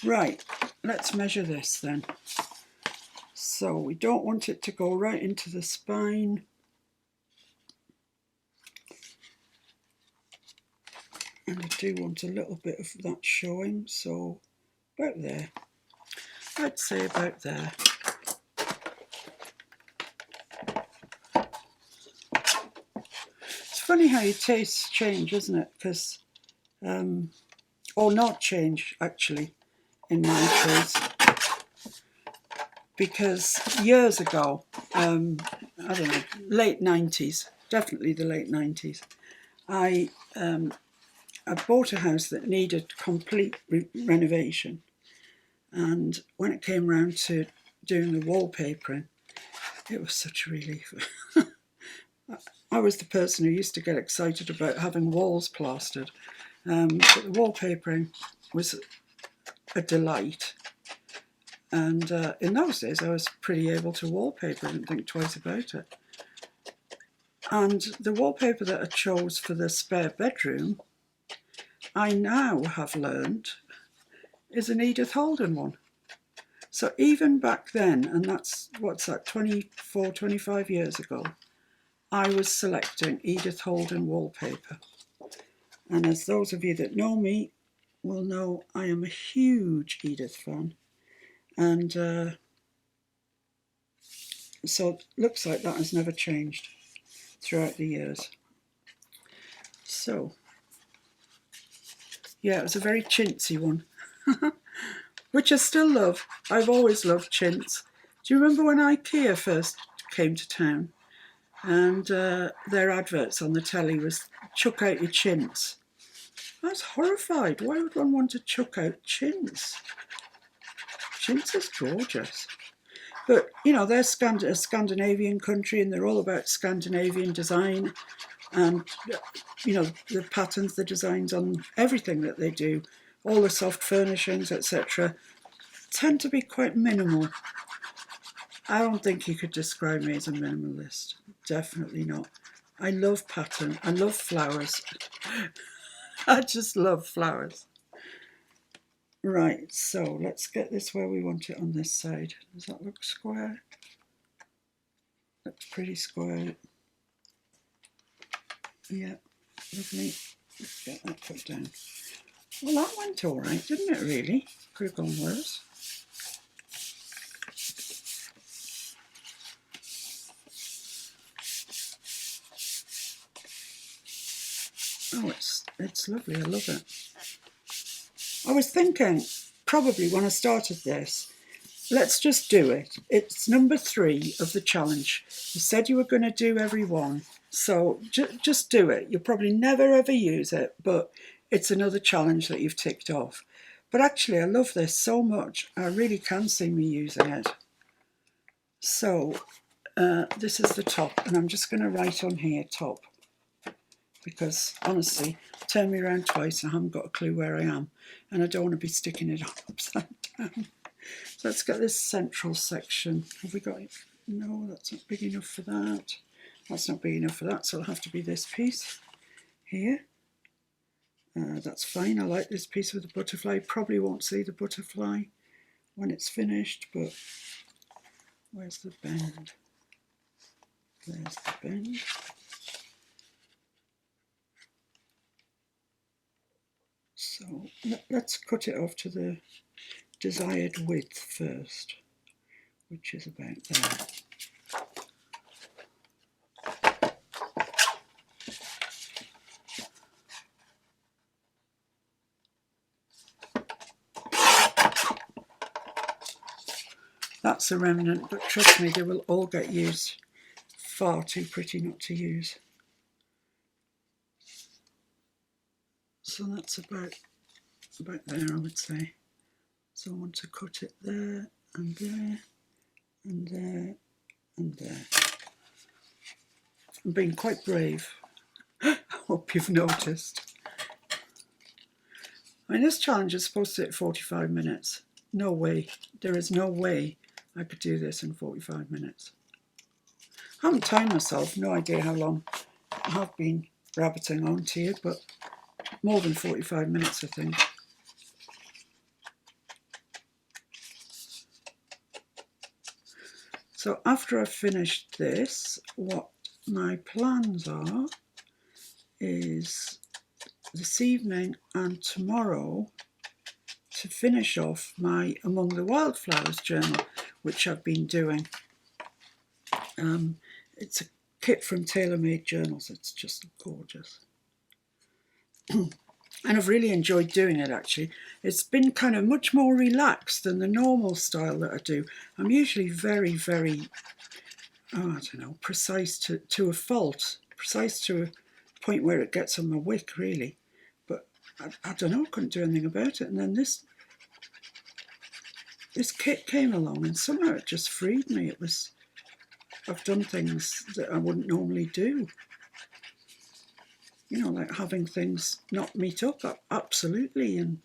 Right, let's measure this then. So we don't want it to go right into the spine. And I do want a little bit of that showing, so about there. I'd say about there. It's funny how your tastes change, isn't it? Because, or not change actually, in my case. Because years ago, I don't know, late 90s, definitely the late 90s, I bought a house that needed complete renovation, and when it came round to doing the wallpapering, it was such a relief. I was the person who used to get excited about having walls plastered, but the wallpapering was a delight. And in those days I was pretty able to wallpaper, I didn't think twice about it. And the wallpaper that I chose for the spare bedroom, I now have learned, is an Edith Holden one. So even back then, and that's, what's that, 24, 25 years ago, I was selecting Edith Holden wallpaper. And as those of you that know me will know, I am a huge Edith fan. And so it looks like that has never changed throughout the years. So, yeah, it was a very chintzy one, which I still love. I've always loved chintz. Do you remember when IKEA first came to town? And their adverts on the telly was chuck out your chintz. I was horrified. Why would one want to chuck out chintz? Chintz is gorgeous. But, you know, they're a Scandinavian country, and they're all about Scandinavian design. And, you know, the patterns, the designs on everything that they do, all the soft furnishings, etc., tend to be quite minimal. I don't think you could describe me as a minimalist. Definitely not. I love pattern. I love flowers. I just love flowers. Right, so let's get this where we want it on this side. Does that look square? Looks pretty square. Yeah, lovely. Let's get that put down. Well, that went all right, didn't it, really? Could have gone worse. Oh, it's lovely. I love it. I was thinking, probably when I started this, let's just do it. It's number 3 of the challenge. You said you were going to do every one, so just do it. You'll probably never ever use it, but it's another challenge that you've ticked off. But actually, I love this so much, I really can see me using it. So this is the top, and I'm just going to write on here top, because honestly, turn me around twice and I haven't got a clue where I am, and I don't want to be sticking it upside down. So let's get this central section. Have we got it? No, that's not big enough for that. That's not big enough for that, so it'll have to be this piece here. That's fine. I like this piece with the butterfly. Probably won't see the butterfly when it's finished, but where's the bend? There's the bend. So let's cut it off to the desired width first, which is about there. That's a remnant, but trust me, they will all get used. Far too pretty not to use. So that's about there, I would say. So I want to cut it there and there and there and there. I'm being quite brave. hope you've noticed. I mean, this challenge is supposed to take 45 minutes. No way. There is no way I could do this in 45 minutes. I haven't timed myself. No idea how long I have been rabbiting on to you, but more than 45 minutes, I think. So after I've finished this, what my plans are is this evening and tomorrow to finish off my Among the Wildflowers journal, which I've been doing. It's a kit from Tailor Made Journals. It's just gorgeous. And I've really enjoyed doing it, actually. It's been kind of much more relaxed than the normal style that I do. I'm usually very, very, I don't know, precise to a fault. Precise to a point where it gets on my wick, really. But I don't know, I couldn't do anything about it. And then this kit came along and somehow it just freed me. I've done things that I wouldn't normally do. You know, like having things not meet up absolutely, and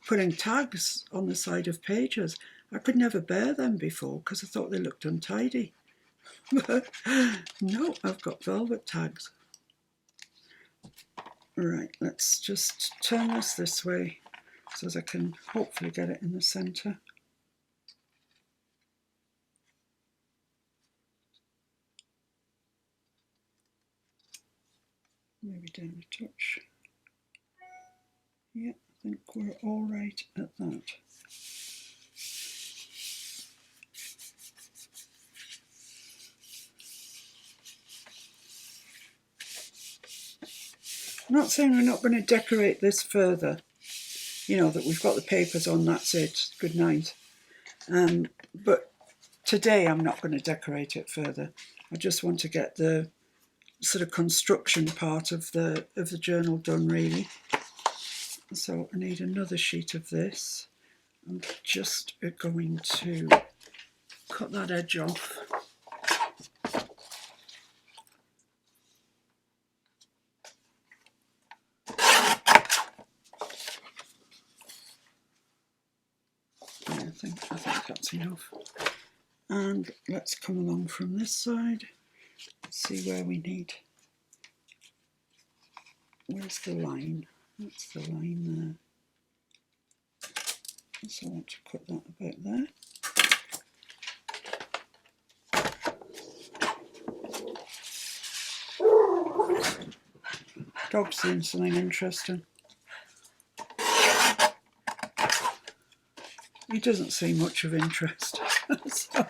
putting tags on the side of pages. I could never bear them before because I thought they looked untidy. But no, I've got velvet tags. Right, let's just turn this way so that I can hopefully get it in the centre. Maybe down a touch. Yeah, I think we're all right at that. I'm not saying we're not going to decorate this further. You know, that we've got the papers on, that's it, good night. But today I'm not going to decorate it further. I just want to get the sort of construction part of the journal done, really. So I need another sheet of this. I'm just going to cut that edge off. Yeah, I think that's enough. And let's come along from this side. See where we need. Where's the line? That's the line there. So I want to cut that about there. Dog's seeing something interesting. He doesn't see much of interest, so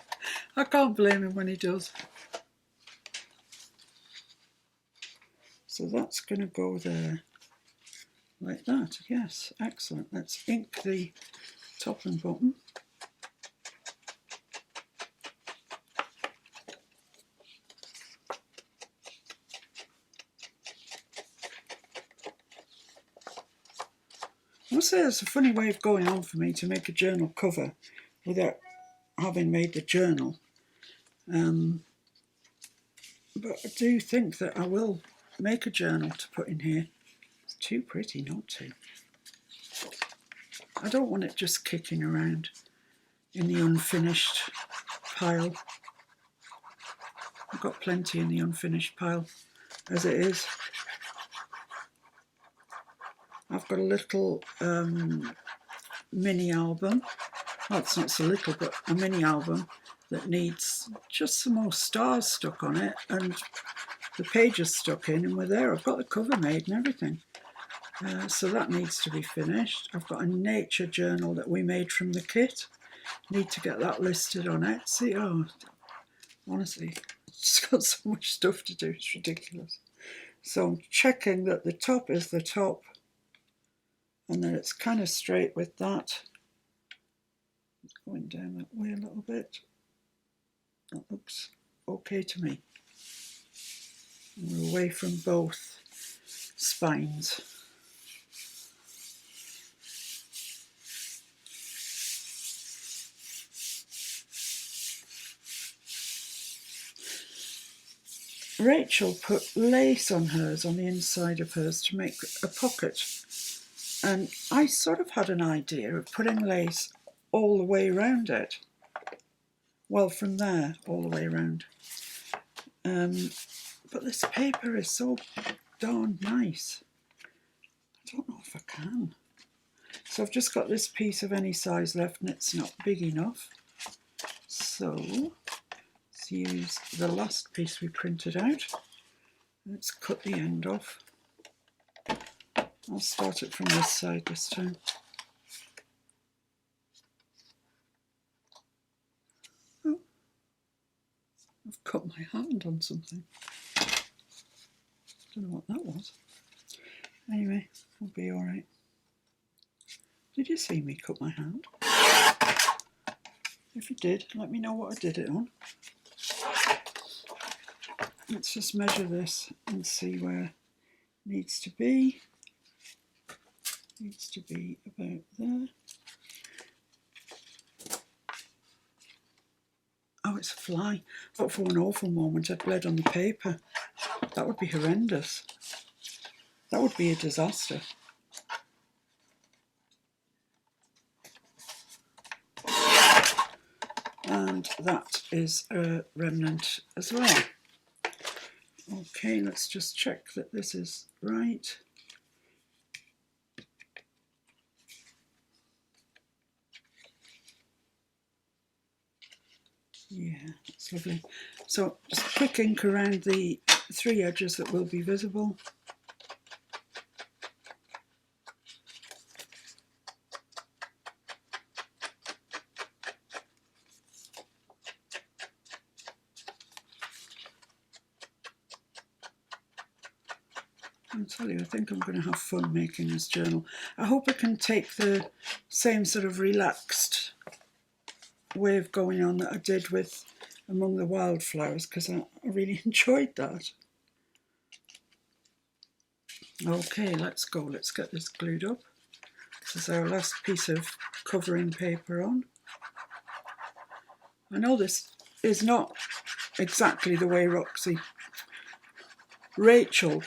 I can't blame him when he does. So that's going to go there, like that. Yes, excellent. Let's ink the top and bottom. I must say it's a funny way of going on for me to make a journal cover without having made the journal. But I do think that I will make a journal to put in here. It's too pretty not to. I don't want it just kicking around in the unfinished pile. I've got plenty in the unfinished pile as it is. I've got a little mini album. Well, it's not so little, but a mini album that needs just some more stars stuck on it and the pages stuck in, and we're there. I've got the cover made and everything. So that needs to be finished. I've got a nature journal that we made from the kit. Need to get that listed on Etsy. Oh, honestly, it's just got so much stuff to do. It's ridiculous. So I'm checking that the top is the top and that it's kind of straight with that. It's going down that way a little bit. That looks okay to me. And we're away from both spines. Rachel put lace on hers, on the inside of hers, to make a pocket. And I sort of had an idea of putting lace all the way around it. Well, from there, all the way around. But this paper is so darn nice. I don't know if I can. So I've just got this piece of any size left and it's not big enough. So let's use the last piece we printed out. Let's cut the end off. I'll start it from this side this time. Oh, I've cut my hand on something. Don't know what that was. Anyway, we'll be alright. Did you see me cut my hand? If you did, let me know what I did it on. Let's just measure this and see where it needs to be. Needs to be about there. Oh, it's a fly. I thought for an awful moment I'd bled on the paper. That would be horrendous. That would be a disaster. And that is a remnant as well. Okay, let's just check that this is right. Yeah, that's lovely. So just quick ink around the 3 edges that will be visible. I'll tell you, I think I'm going to have fun making this journal. I hope I can take the same sort of relaxed way of going on that I did with Among the Wildflowers, because I really enjoyed that. Okay, let's go. Let's get this glued up. This is our last piece of covering paper on. I know this is not exactly the way Rachel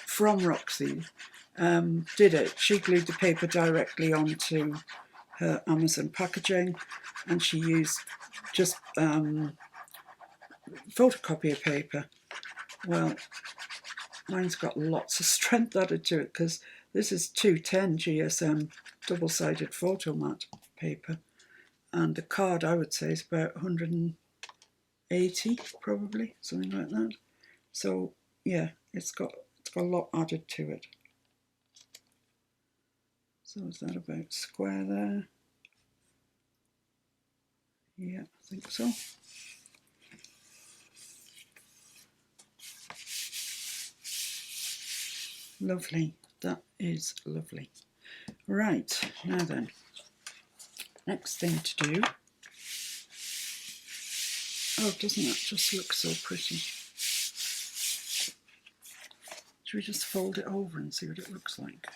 from Roxy did it. She glued the paper directly onto her Amazon packaging, and she used just photocopier paper. Well, mine's got lots of strength added to it because this is 210 GSM double-sided photo mat paper, and the card I would say is about 180 probably, something like that. So yeah, it's got a lot added to it. So is that about square there? Yeah, I think so. Lovely, that is lovely. Right, now then, next thing to do. Oh, doesn't that just look so pretty? Should we just fold it over and see what it looks like?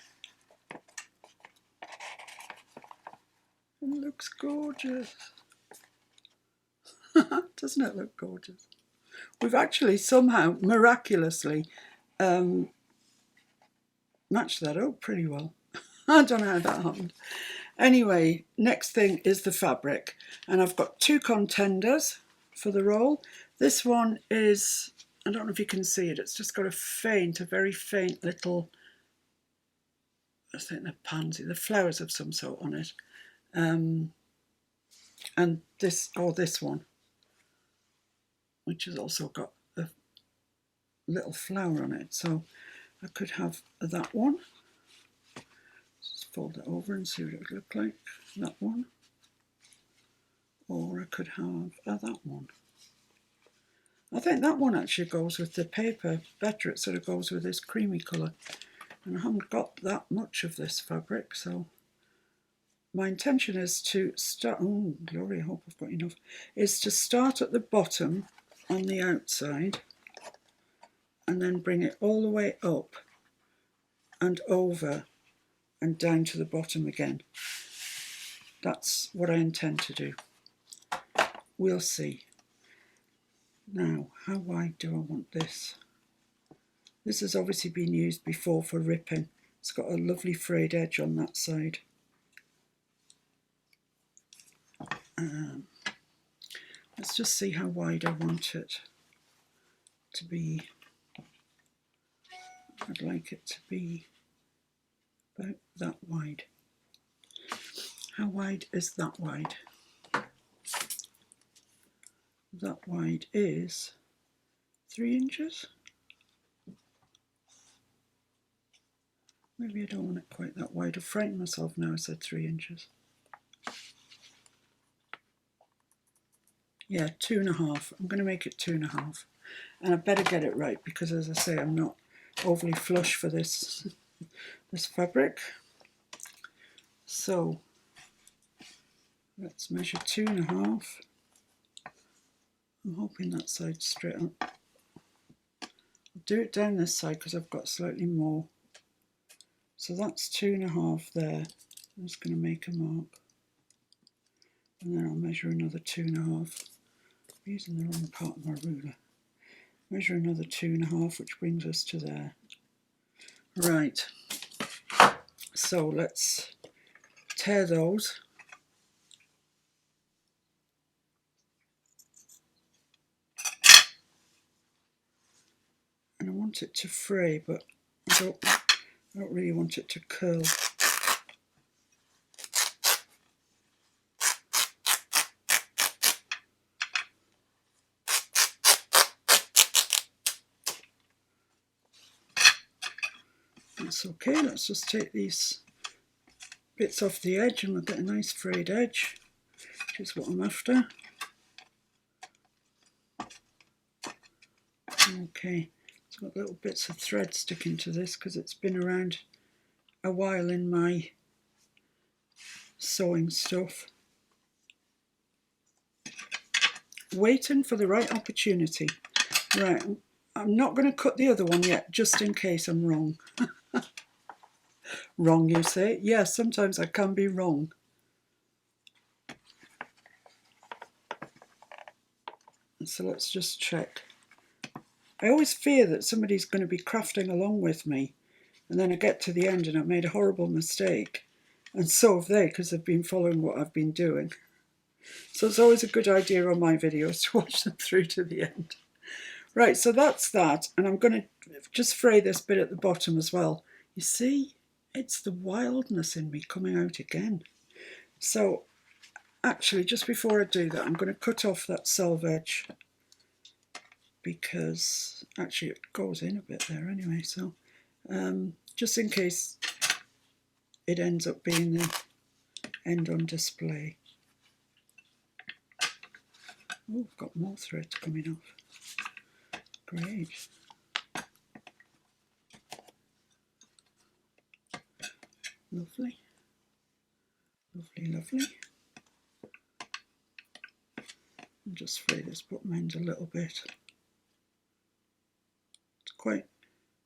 It looks gorgeous. Doesn't it look gorgeous? We've actually somehow, miraculously, matched that up pretty well. I don't know how that happened. Anyway, next thing is the fabric. And I've got 2 contenders for the roll. This one is, I don't know if you can see it, it's just got a very faint little, I think they're pansy, the flowers of some sort on it. And this one, which has also got a little flower on it. So I could have that one. Just fold it over and see what it would look like. That one. Or I could have that one. I think that one actually goes with the paper better. It sort of goes with this creamy colour. And I haven't got that much of this fabric, so my intention is to start, oh glory, I hope I've got enough, is to start at the bottom on the outside and then bring it all the way up and over and down to the bottom again. That's what I intend to do. We'll see. Now, how wide do I want this? This has obviously been used before for ripping. It's got a lovely frayed edge on that side. Let's just see how wide I want it to be. I'd like it to be about that wide. How wide is that wide? That wide is 3 inches. Maybe I don't want it quite that wide. I've frightened myself now. I said 3 inches. Yeah, 2.5. I'm going to make it 2.5. And I better get it right because, as I say, I'm not overly flush for this fabric. So let's measure 2.5. I'm hoping that side's straight on. I'll do it down this side because I've got slightly more. So that's 2.5 there. I'm just going to make a mark. And then I'll measure another 2.5. I'm using the wrong part of my ruler. Measure another 2.5, which brings us to there. Right. So let's tear those. And I want it to fray, but I don't really want it to curl. That's okay. Let's just take these bits off the edge and we'll get a nice frayed edge, which is what I'm after. Okay, it's got little bits of thread sticking to this because it's been around a while in my sewing stuff. Waiting for the right opportunity. Right, I'm not going to cut the other one yet, just in case I'm wrong. Wrong, you say? Yes, sometimes I can be wrong. So let's just check. I always fear that somebody's going to be crafting along with me, and then I get to the end and I've made a horrible mistake. And so have they, because they've been following what I've been doing. So it's always a good idea on my videos to watch them through to the end. Right, so that's that. And I'm going to just fray this bit at the bottom as well. You see, it's the wildness in me coming out again. So actually, just before I do that, I'm going to cut off that selve edge because actually it goes in a bit there anyway. So just in case it ends up being the end on display. Oh, I've got more thread coming off. Great. Lovely. Lovely, lovely. I'll just fray this bottom end a little bit.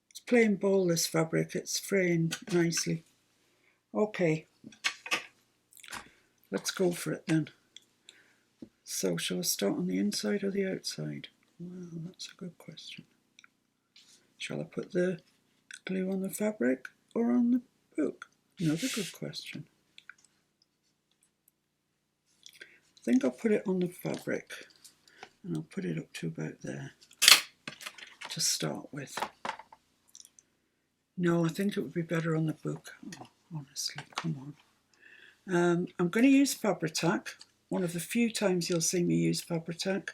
It's plain ball, this fabric. It's fraying nicely. Okay. Let's go for it then. So, shall I start on the inside or the outside? Well, that's a good question. Shall I put the glue on the fabric or on the book? Another good question. I think I'll put it on the fabric and I'll put it up to about there to start with. No, I think it would be better on the book. Oh, honestly, come on. I'm going to use Fabri-Tac. One of the few times you'll see me use Fabri-Tac.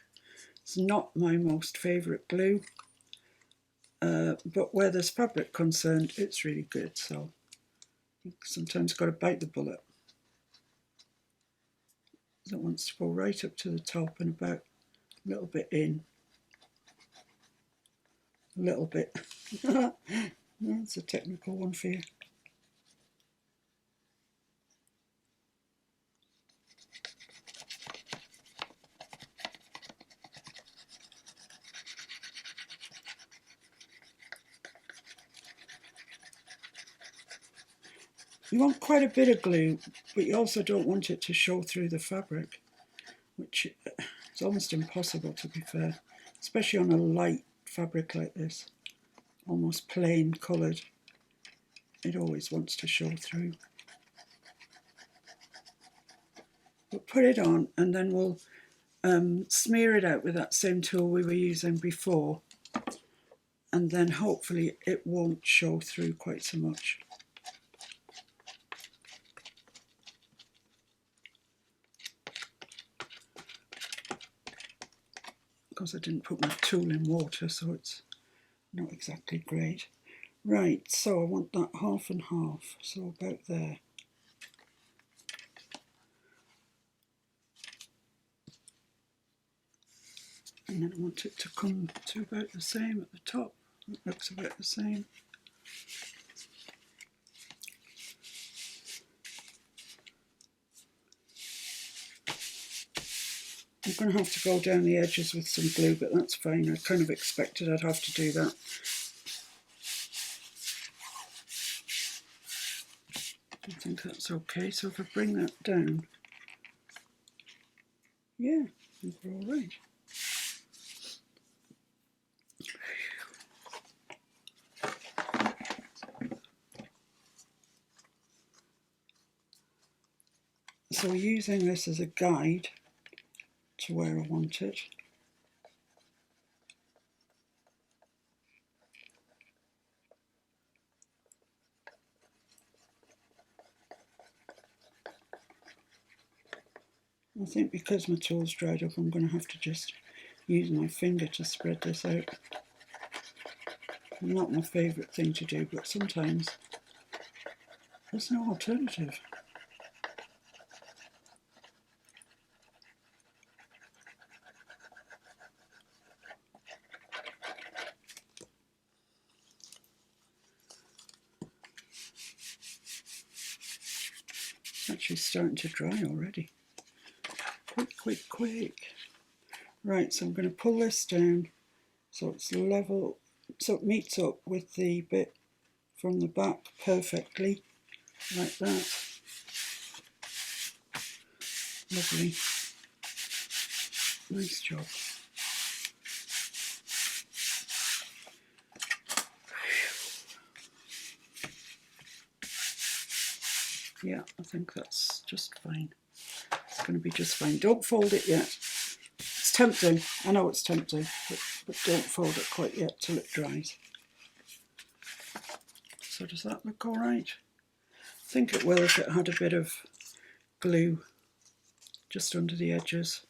It's not my most favourite glue, but where there's fabric concerned, it's really good. So sometimes got to bite the bullet. It wants to go right up to the top and about a little bit in. A little bit. That's a technical one for you. You want quite a bit of glue, but you also don't want it to show through the fabric, which is almost impossible, to be fair, especially on a light fabric like this. almost plain coloured, it always wants to show through. But put it on and then we'll smear it out with that same tool we were using before, and then hopefully it won't show through quite so much. Because I didn't put my tool in water, so it's not exactly great. Right, so I want that half and half, so about there. And then I want it to come to about the same at the top. It looks about the same. I'm going to have to go down the edges with some glue, but that's fine. I kind of expected I'd have to do that. I think that's okay. So if I bring that down, yeah, I think we're all right. So using this as a guide to where I want it. I think because my tool's dried up, I'm going to have to just use my finger to spread this out. Not my favourite thing to do, but sometimes there's no alternative. It's actually starting to dry already. Quick, quick, quick. Right, so I'm going to pull this down so it's level, so it meets up with the bit from the back perfectly, like that. Lovely. Nice job. Yeah, I think that's just fine. It's going to be just fine. Don't fold it yet. It's tempting. I know it's tempting, but don't fold it quite yet till it dries. So does that look all right? I think it will if it had a bit of glue just under the edges.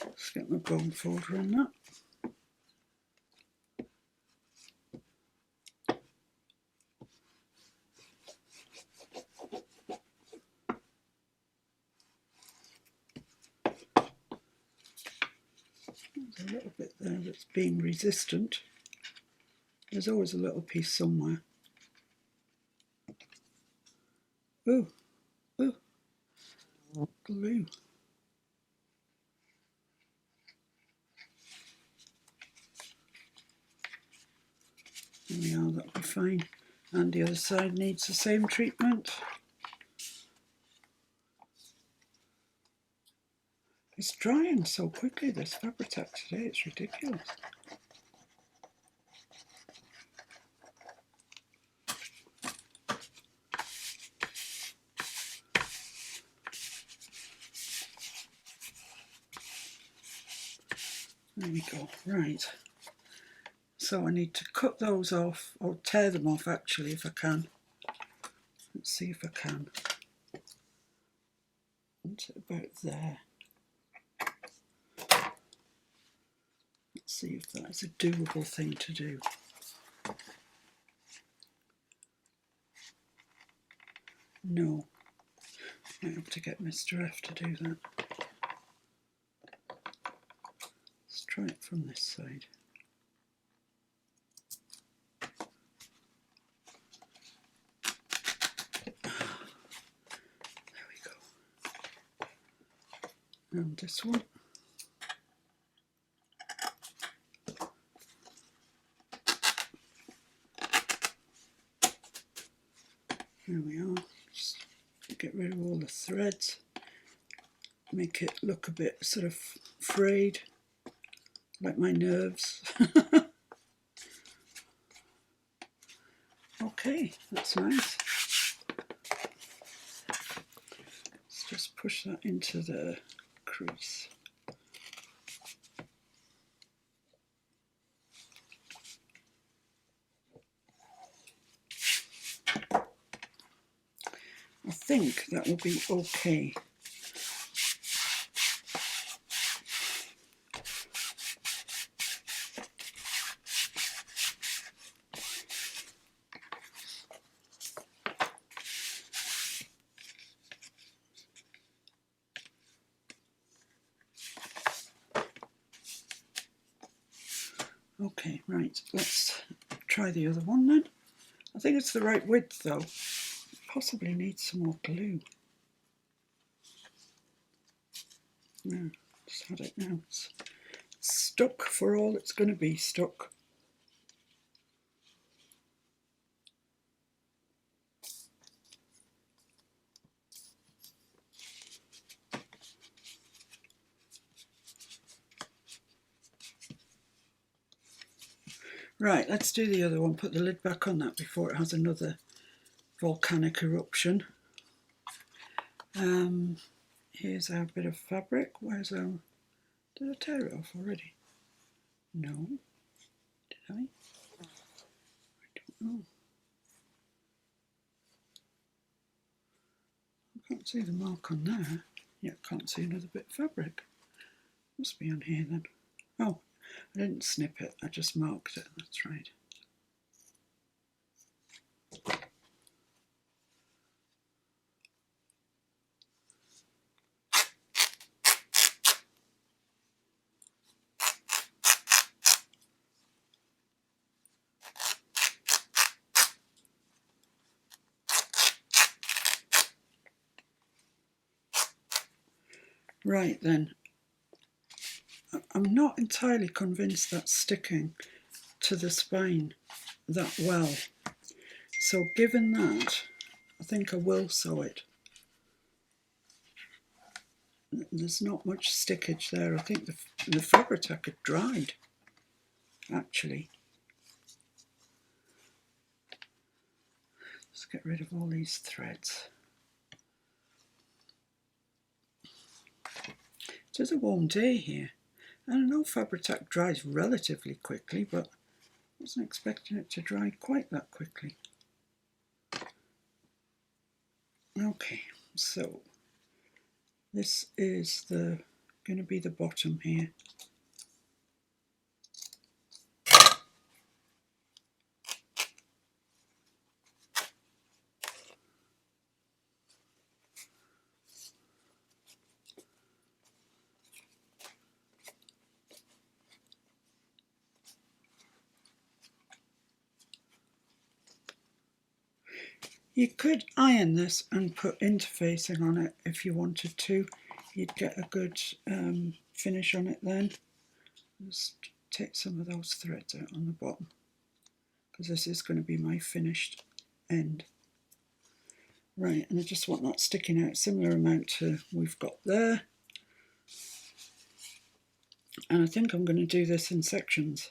Let's get my bone folder on that. There's a little bit there that's being resistant. There's always a little piece somewhere. Ooh, ooh, glue. There we are, that'll be fine. And the other side needs the same treatment. It's drying so quickly, this Fabri-Tac today, it's ridiculous. There we go, right. So I need to cut those off, or tear them off actually if I can. Let's see if I can. It's about there. Let's see if that is a doable thing to do. No. I have to get Mr. F to do that. Let's try it from this side. There we go. And this one. There we are. Just get rid of all the threads. Make it look a bit sort of frayed, like my nerves. Okay, that's nice. Let's just push that into the crease. I think that will be okay. Okay, right, let's try the other one then. I think it's the right width though. Possibly needs some more glue. No, just had it now. It's stuck for all it's going to be stuck. Right, let's do the other one. Put the lid back on that before it has another volcanic eruption. Here's our bit of fabric. Where's our... Did I tear it off already? No. Did I? I don't know. I can't see the mark on there. Yeah, can't see another bit of fabric. Must be on here then. Oh, I didn't snip it. I just marked it. That's right. Right then, I'm not entirely convinced that's sticking to the spine that well. So given that, I think I will sew it. There's not much stickage there. I think the fabric had dried, actually. Let's get rid of all these threads. It is a warm day here, and I know Fabri-Tac dries relatively quickly, but I wasn't expecting it to dry quite that quickly. Okay, so this is going to be the bottom here. You could iron this and put interfacing on it if you wanted to. You'd get a good finish on it then. Just take some of those threads out on the bottom, because this is going to be my finished end. Right, and I just want that sticking out similar amount to we've got there. And I think I'm going to do this in sections,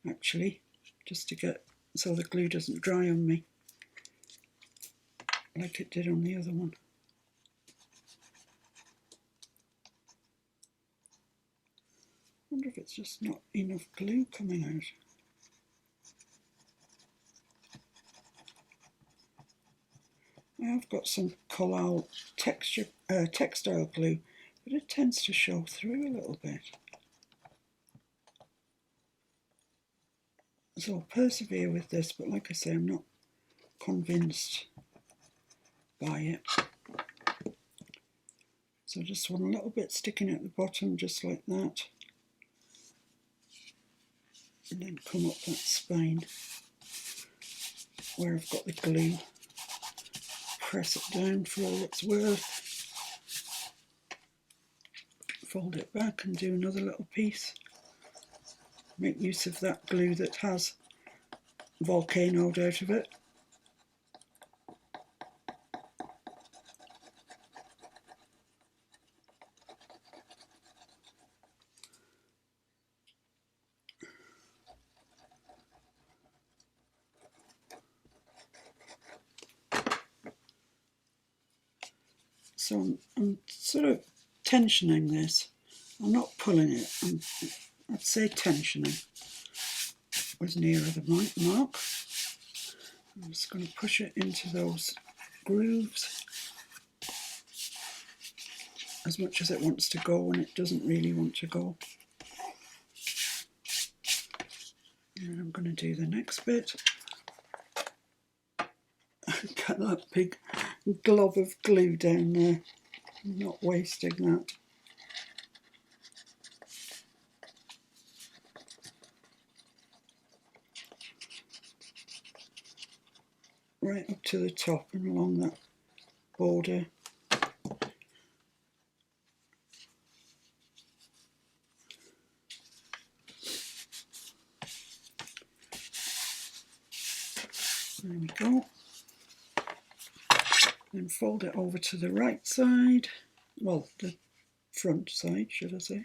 actually, just to get so the glue doesn't dry on me like it did on the other one. I wonder if it's just not enough glue coming out. I have got some collal textile glue, but it tends to show through a little bit. So I'll persevere with this, but like I say, I'm not convinced by it. So I just want a little bit sticking at the bottom, just like that. And then come up that spine where I've got the glue. Press it down for all it's worth. fold it back and do another little piece. Make use of that glue that has volcanoed out of it. So I'm sort of tensioning this. I'm not pulling it. I'd say tensioning was nearer the mark. I'm just going to push it into those grooves as much as it wants to go when it doesn't really want to go. And I'm going to do the next bit. Get that big glob of glue down there. I'm not wasting that. Right up to the top and along that border. There we go. Then fold it over to the right side. Well, the front side, should I say.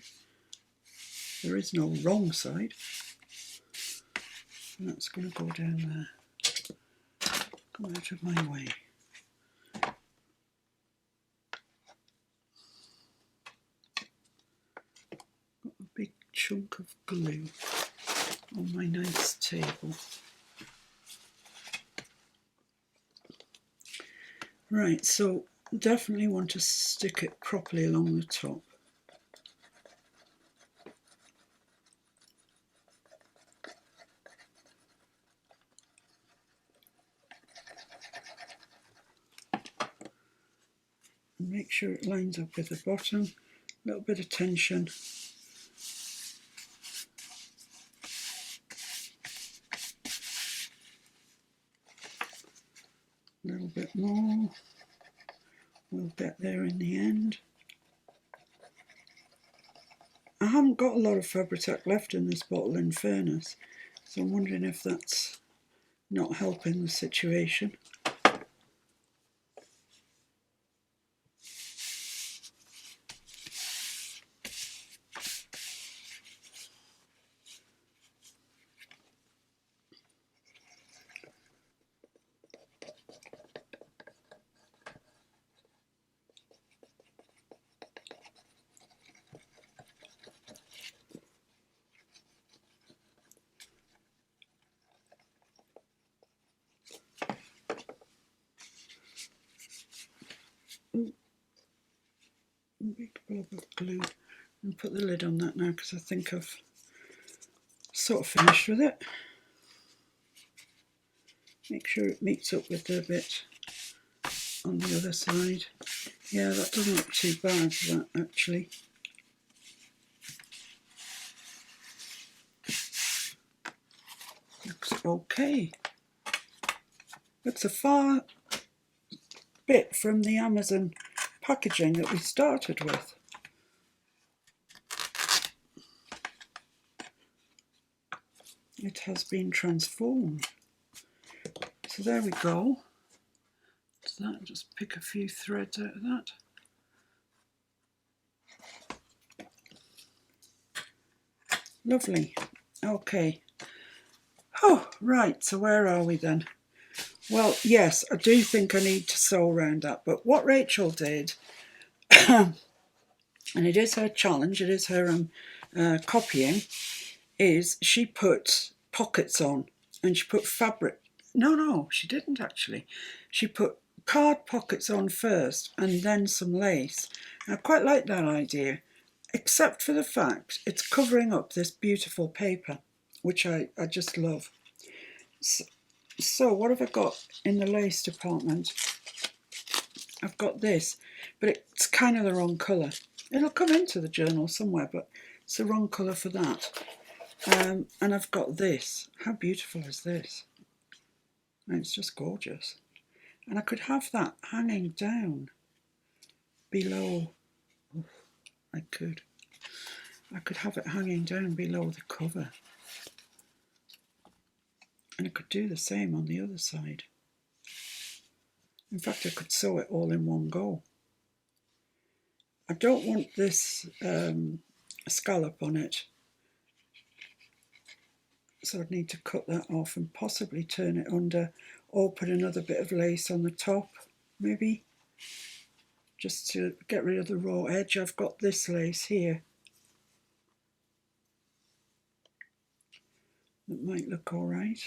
There is no wrong side. And that's going to go down there. Come out of my way. Got a big chunk of glue on my nice table. Right, so definitely want to stick it properly along the top. And make sure it lines up with the bottom. A little bit of tension. A little bit more. We'll get there in the end. I haven't got a lot of Fabri-Tac left in this bottle, in fairness, so I'm wondering if that's not helping the situation. Big blob of glue, and put the lid on that now because I think I've sort of finished with it. Make sure it meets up with the bit on the other side. Yeah, that doesn't look too bad, that actually. Looks okay. Looks a far bit from the Amazon packaging that we started with. It has been transformed. So there we go. So that, just pick a few threads out of that. Lovely. Okay. Oh, right, so where are we then? Well, yes, I do think I need to sew around that, but what Rachel did, and it is her challenge, it is her copying, is she put pockets on, and she put fabric. No, she didn't actually. She put card pockets on first and then some lace. And I quite like that idea, except for the fact it's covering up this beautiful paper, which I just love. So what have I got in the lace department? I've got this, but it's kind of the wrong colour. It'll come into the journal somewhere, but it's the wrong colour for that. And I've got this. How beautiful is this? And it's just gorgeous. And I could have that hanging down below. Oof, I could. I could have it hanging down below the cover. And I could do the same on the other side. In fact, I could sew it all in one go. I don't want this scallop on it, so I'd need to cut that off and possibly turn it under, or put another bit of lace on the top, maybe, just to get rid of the raw edge. I've got this lace here that might look all right.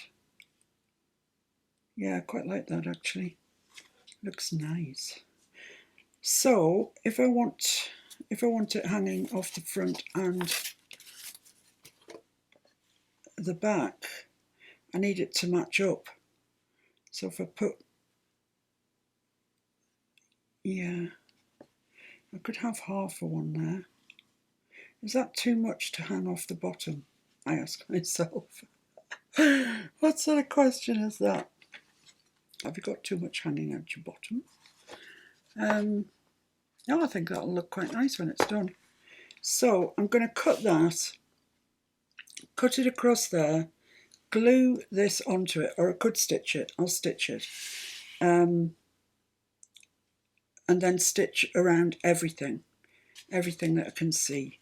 Yeah, I quite like that actually. Looks nice. So if I want it hanging off the front and the back, I need it to match up. So if I put, yeah, I could have half of one there. Is that too much to hang off the bottom? I ask myself. What sort of question is that? Have you got too much hanging out your bottom? No, I think that'll look quite nice when it's done. So I'm going to cut that, cut it across there, glue this onto it, or I could stitch it. I'll stitch it. And then stitch around everything that I can see.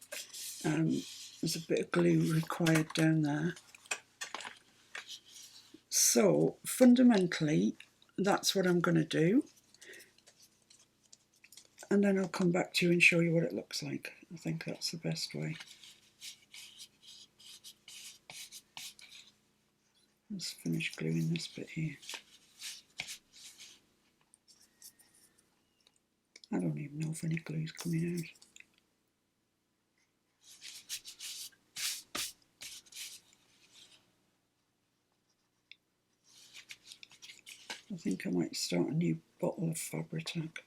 There's a bit of glue required down there. So fundamentally, that's what I'm going to do. And then I'll come back to you and show you what it looks like. I think that's the best way. Let's finish gluing this bit here. I don't even know if any glue's coming out. I think I might start a new bottle of Fabri-Tac.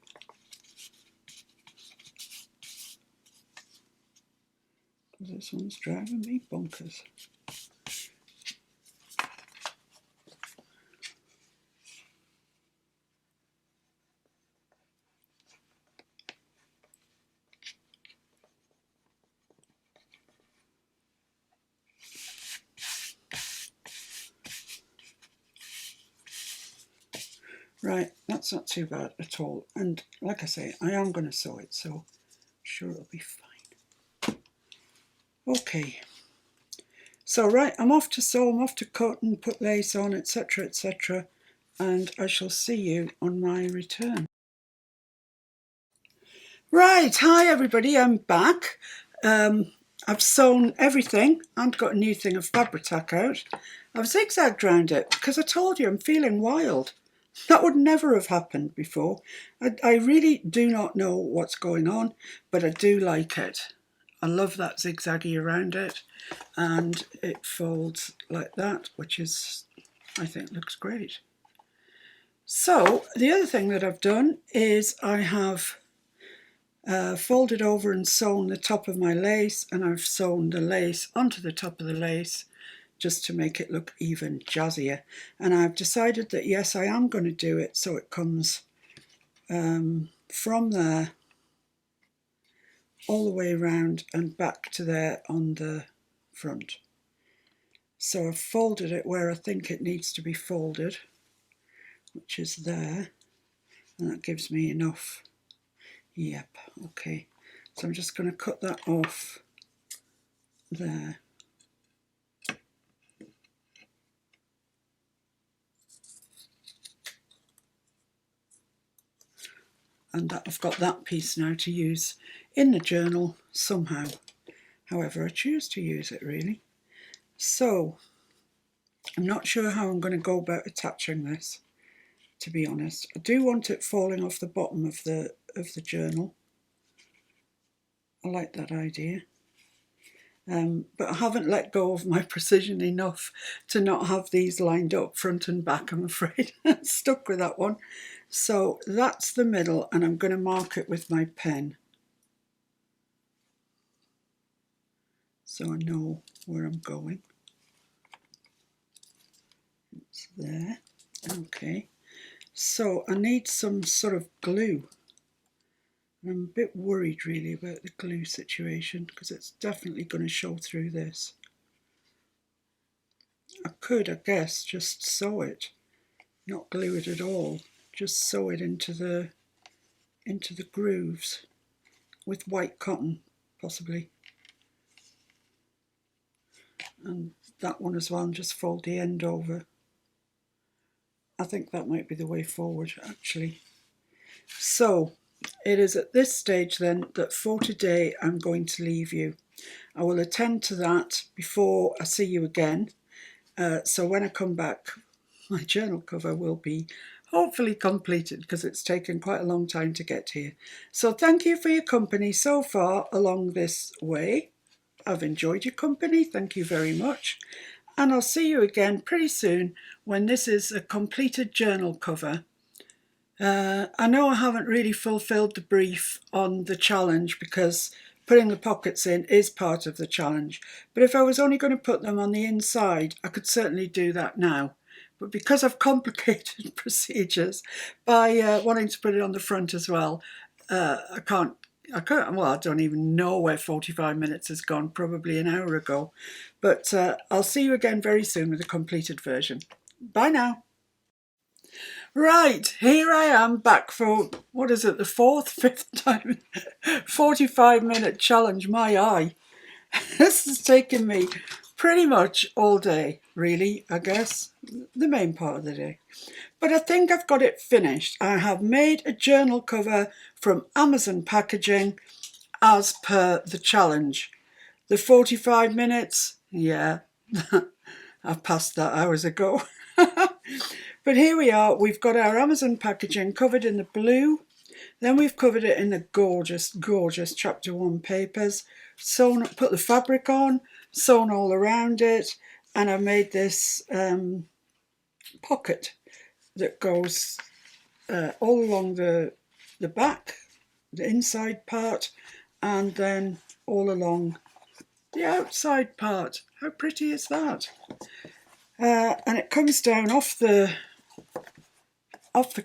Because this one's driving me bonkers. Right, that's not too bad at all. And like I say, I am going to sew it, so I'm sure it'll be fine. Okay. So right, I'm off to sew, I'm off to cut and put lace on, etc, etc. And I shall see you on my return. Right, hi everybody, I'm back. I've sewn everything and got a new thing of Fabri-Tac out. I've zigzagged around it because I told you I'm feeling wild. That would never have happened before. I really do not know what's going on, but I do like it. I love that zigzaggy around it, and it folds like that, which is, I think, looks great. So the other thing that I've done is I have folded over and sewn the top of my lace, and I've sewn the lace onto the top of the lace just to make it look even jazzier. And I've decided that yes, I am going to do it so it comes from there all the way around and back to there on the front. So I've folded it where I think it needs to be folded, which is there, and that gives me enough. Yep, okay. So I'm just going to cut that off there. And that, I've got that piece now to use in the journal somehow, however I choose to use it really. So I'm not sure how I'm going to go about attaching this, to be honest. I do want it falling off the bottom of the journal. I like that idea. But I haven't let go of my precision enough to not have these lined up front and back, I'm afraid. I'm stuck with that one. So that's the middle, and I'm going to mark it with my pen so I know where I'm going. It's there. Okay. So I need some sort of glue. I'm a bit worried really about the glue situation because it's definitely going to show through this. I could, I guess, just sew it, not glue it at all, just sew it into the grooves with white cotton, possibly. And that one as well, and just fold the end over. I think that might be the way forward, actually. So it is at this stage then that for today I'm going to leave you. I will attend to that before I see you again. So when I come back, my journal cover will be hopefully completed because it's taken quite a long time to get here. So thank you for your company so far along this way. I've enjoyed your company. Thank you very much. And I'll see you again pretty soon when this is a completed journal cover. I know I haven't really fulfilled the brief on the challenge because putting the pockets in is part of the challenge. But if I was only going to put them on the inside, I could certainly do that now. But because I've complicated procedures by wanting to put it on the front as well, I can't, well, I don't even know where 45 minutes has gone, probably an hour ago. But I'll see you again very soon with a completed version. Bye now. Right, here I am back for, what is it, the fourth, fifth time? 45-minute challenge, my eye. This has taken me pretty much all day, really, I guess, the main part of the day. But I think I've got it finished. I have made a journal cover from Amazon packaging as per the challenge. The 45 minutes, yeah, I passed that hours ago. But here we are, we've got our Amazon packaging covered in the blue, then we've covered it in the gorgeous, gorgeous chapter 1 papers, sewn, put the fabric on, sewn all around it, and I made this pocket that goes all along the back, the inside part, and then all along the outside part. How pretty is that? And it comes down off the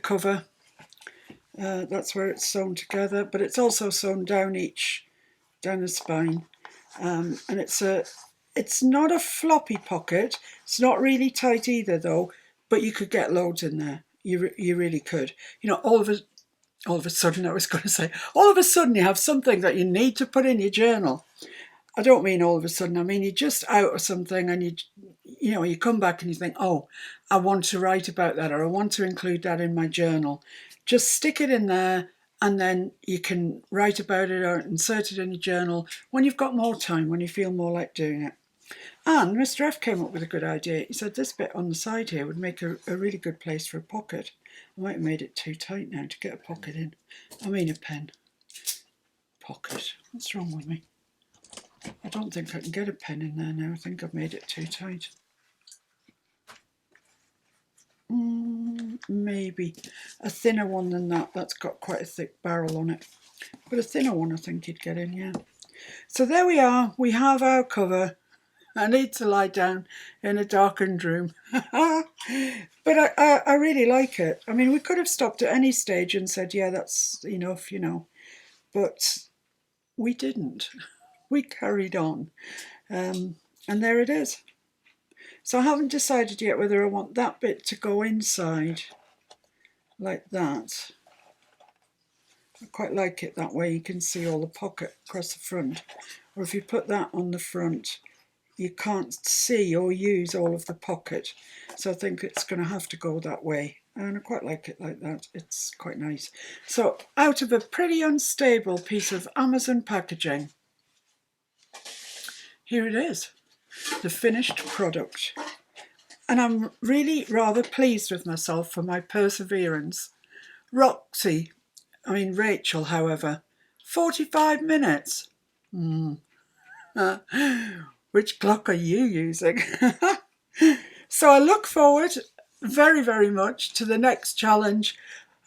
cover. That's where it's sewn together, but it's also sewn down the spine. And it's not a floppy pocket. It's not really tight either though, but you could get loads in there. You really could. You know, all of a sudden, I was going to say, all of a sudden you have something that you need to put in your journal. I don't mean all of a sudden, I mean you're just out of something and you come back and you think, oh, I want to write about that, or I want to include that in my journal. Just stick it in there and then you can write about it or insert it in your journal when you've got more time, when you feel more like doing it. And Mr. F came up with a good idea. He said this bit on the side here would make a really good place for a pocket. I might have made it too tight now to get a pocket in. I mean a pen. Pocket. What's wrong with me? I don't think I can get a pen in there now. I think I've made it too tight. Maybe a thinner one than that. That's got quite a thick barrel on it. But a thinner one I think you'd get in, yeah. So there we are. We have our cover. I need to lie down in a darkened room. But I really like it. I mean, we could have stopped at any stage and said, yeah, that's enough, But we didn't. We carried on. And there it is. So I haven't decided yet whether I want that bit to go inside like that. I quite like it that way. You can see all the pocket across the front. Or if you put that on the front, you can't see or use all of the pocket. So I think it's going to have to go that way. And I quite like it like that. It's quite nice. So out of a pretty unstable piece of Amazon packaging, here it is, the finished product. And I'm really rather pleased with myself for my perseverance. Rachel, however, 45 minutes. Which clock are you using? So I look forward very, very much to the next challenge.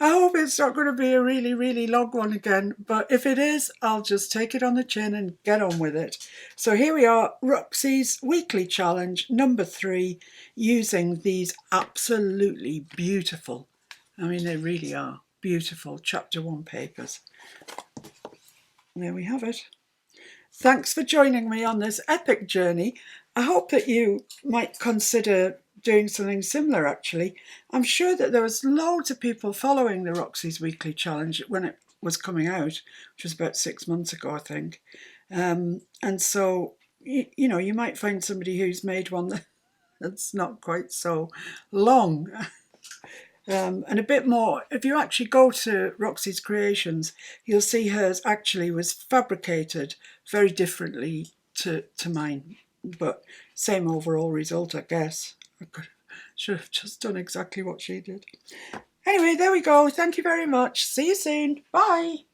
I hope it's not going to be a really, really long one again, but if it is, I'll just take it on the chin and get on with it. So here we are, Roxy's weekly challenge, number 3, using these absolutely beautiful, I mean they really are beautiful, chapter 1 papers. there we have it. Thanks for joining me on this epic journey. I hope that you might consider doing something similar, actually. I'm sure that there was loads of people following the Roxy's Weekly Challenge when it was coming out, which was about 6 months ago, I think. And so, you know, you might find somebody who's made one that's not quite so long. And a bit more, if you actually go to Roxy's Creations, you'll see hers actually was fabricated very differently to mine, but same overall result, I guess. Should have just done exactly what she did. Anyway, there we go. Thank you very much. See you soon. Bye.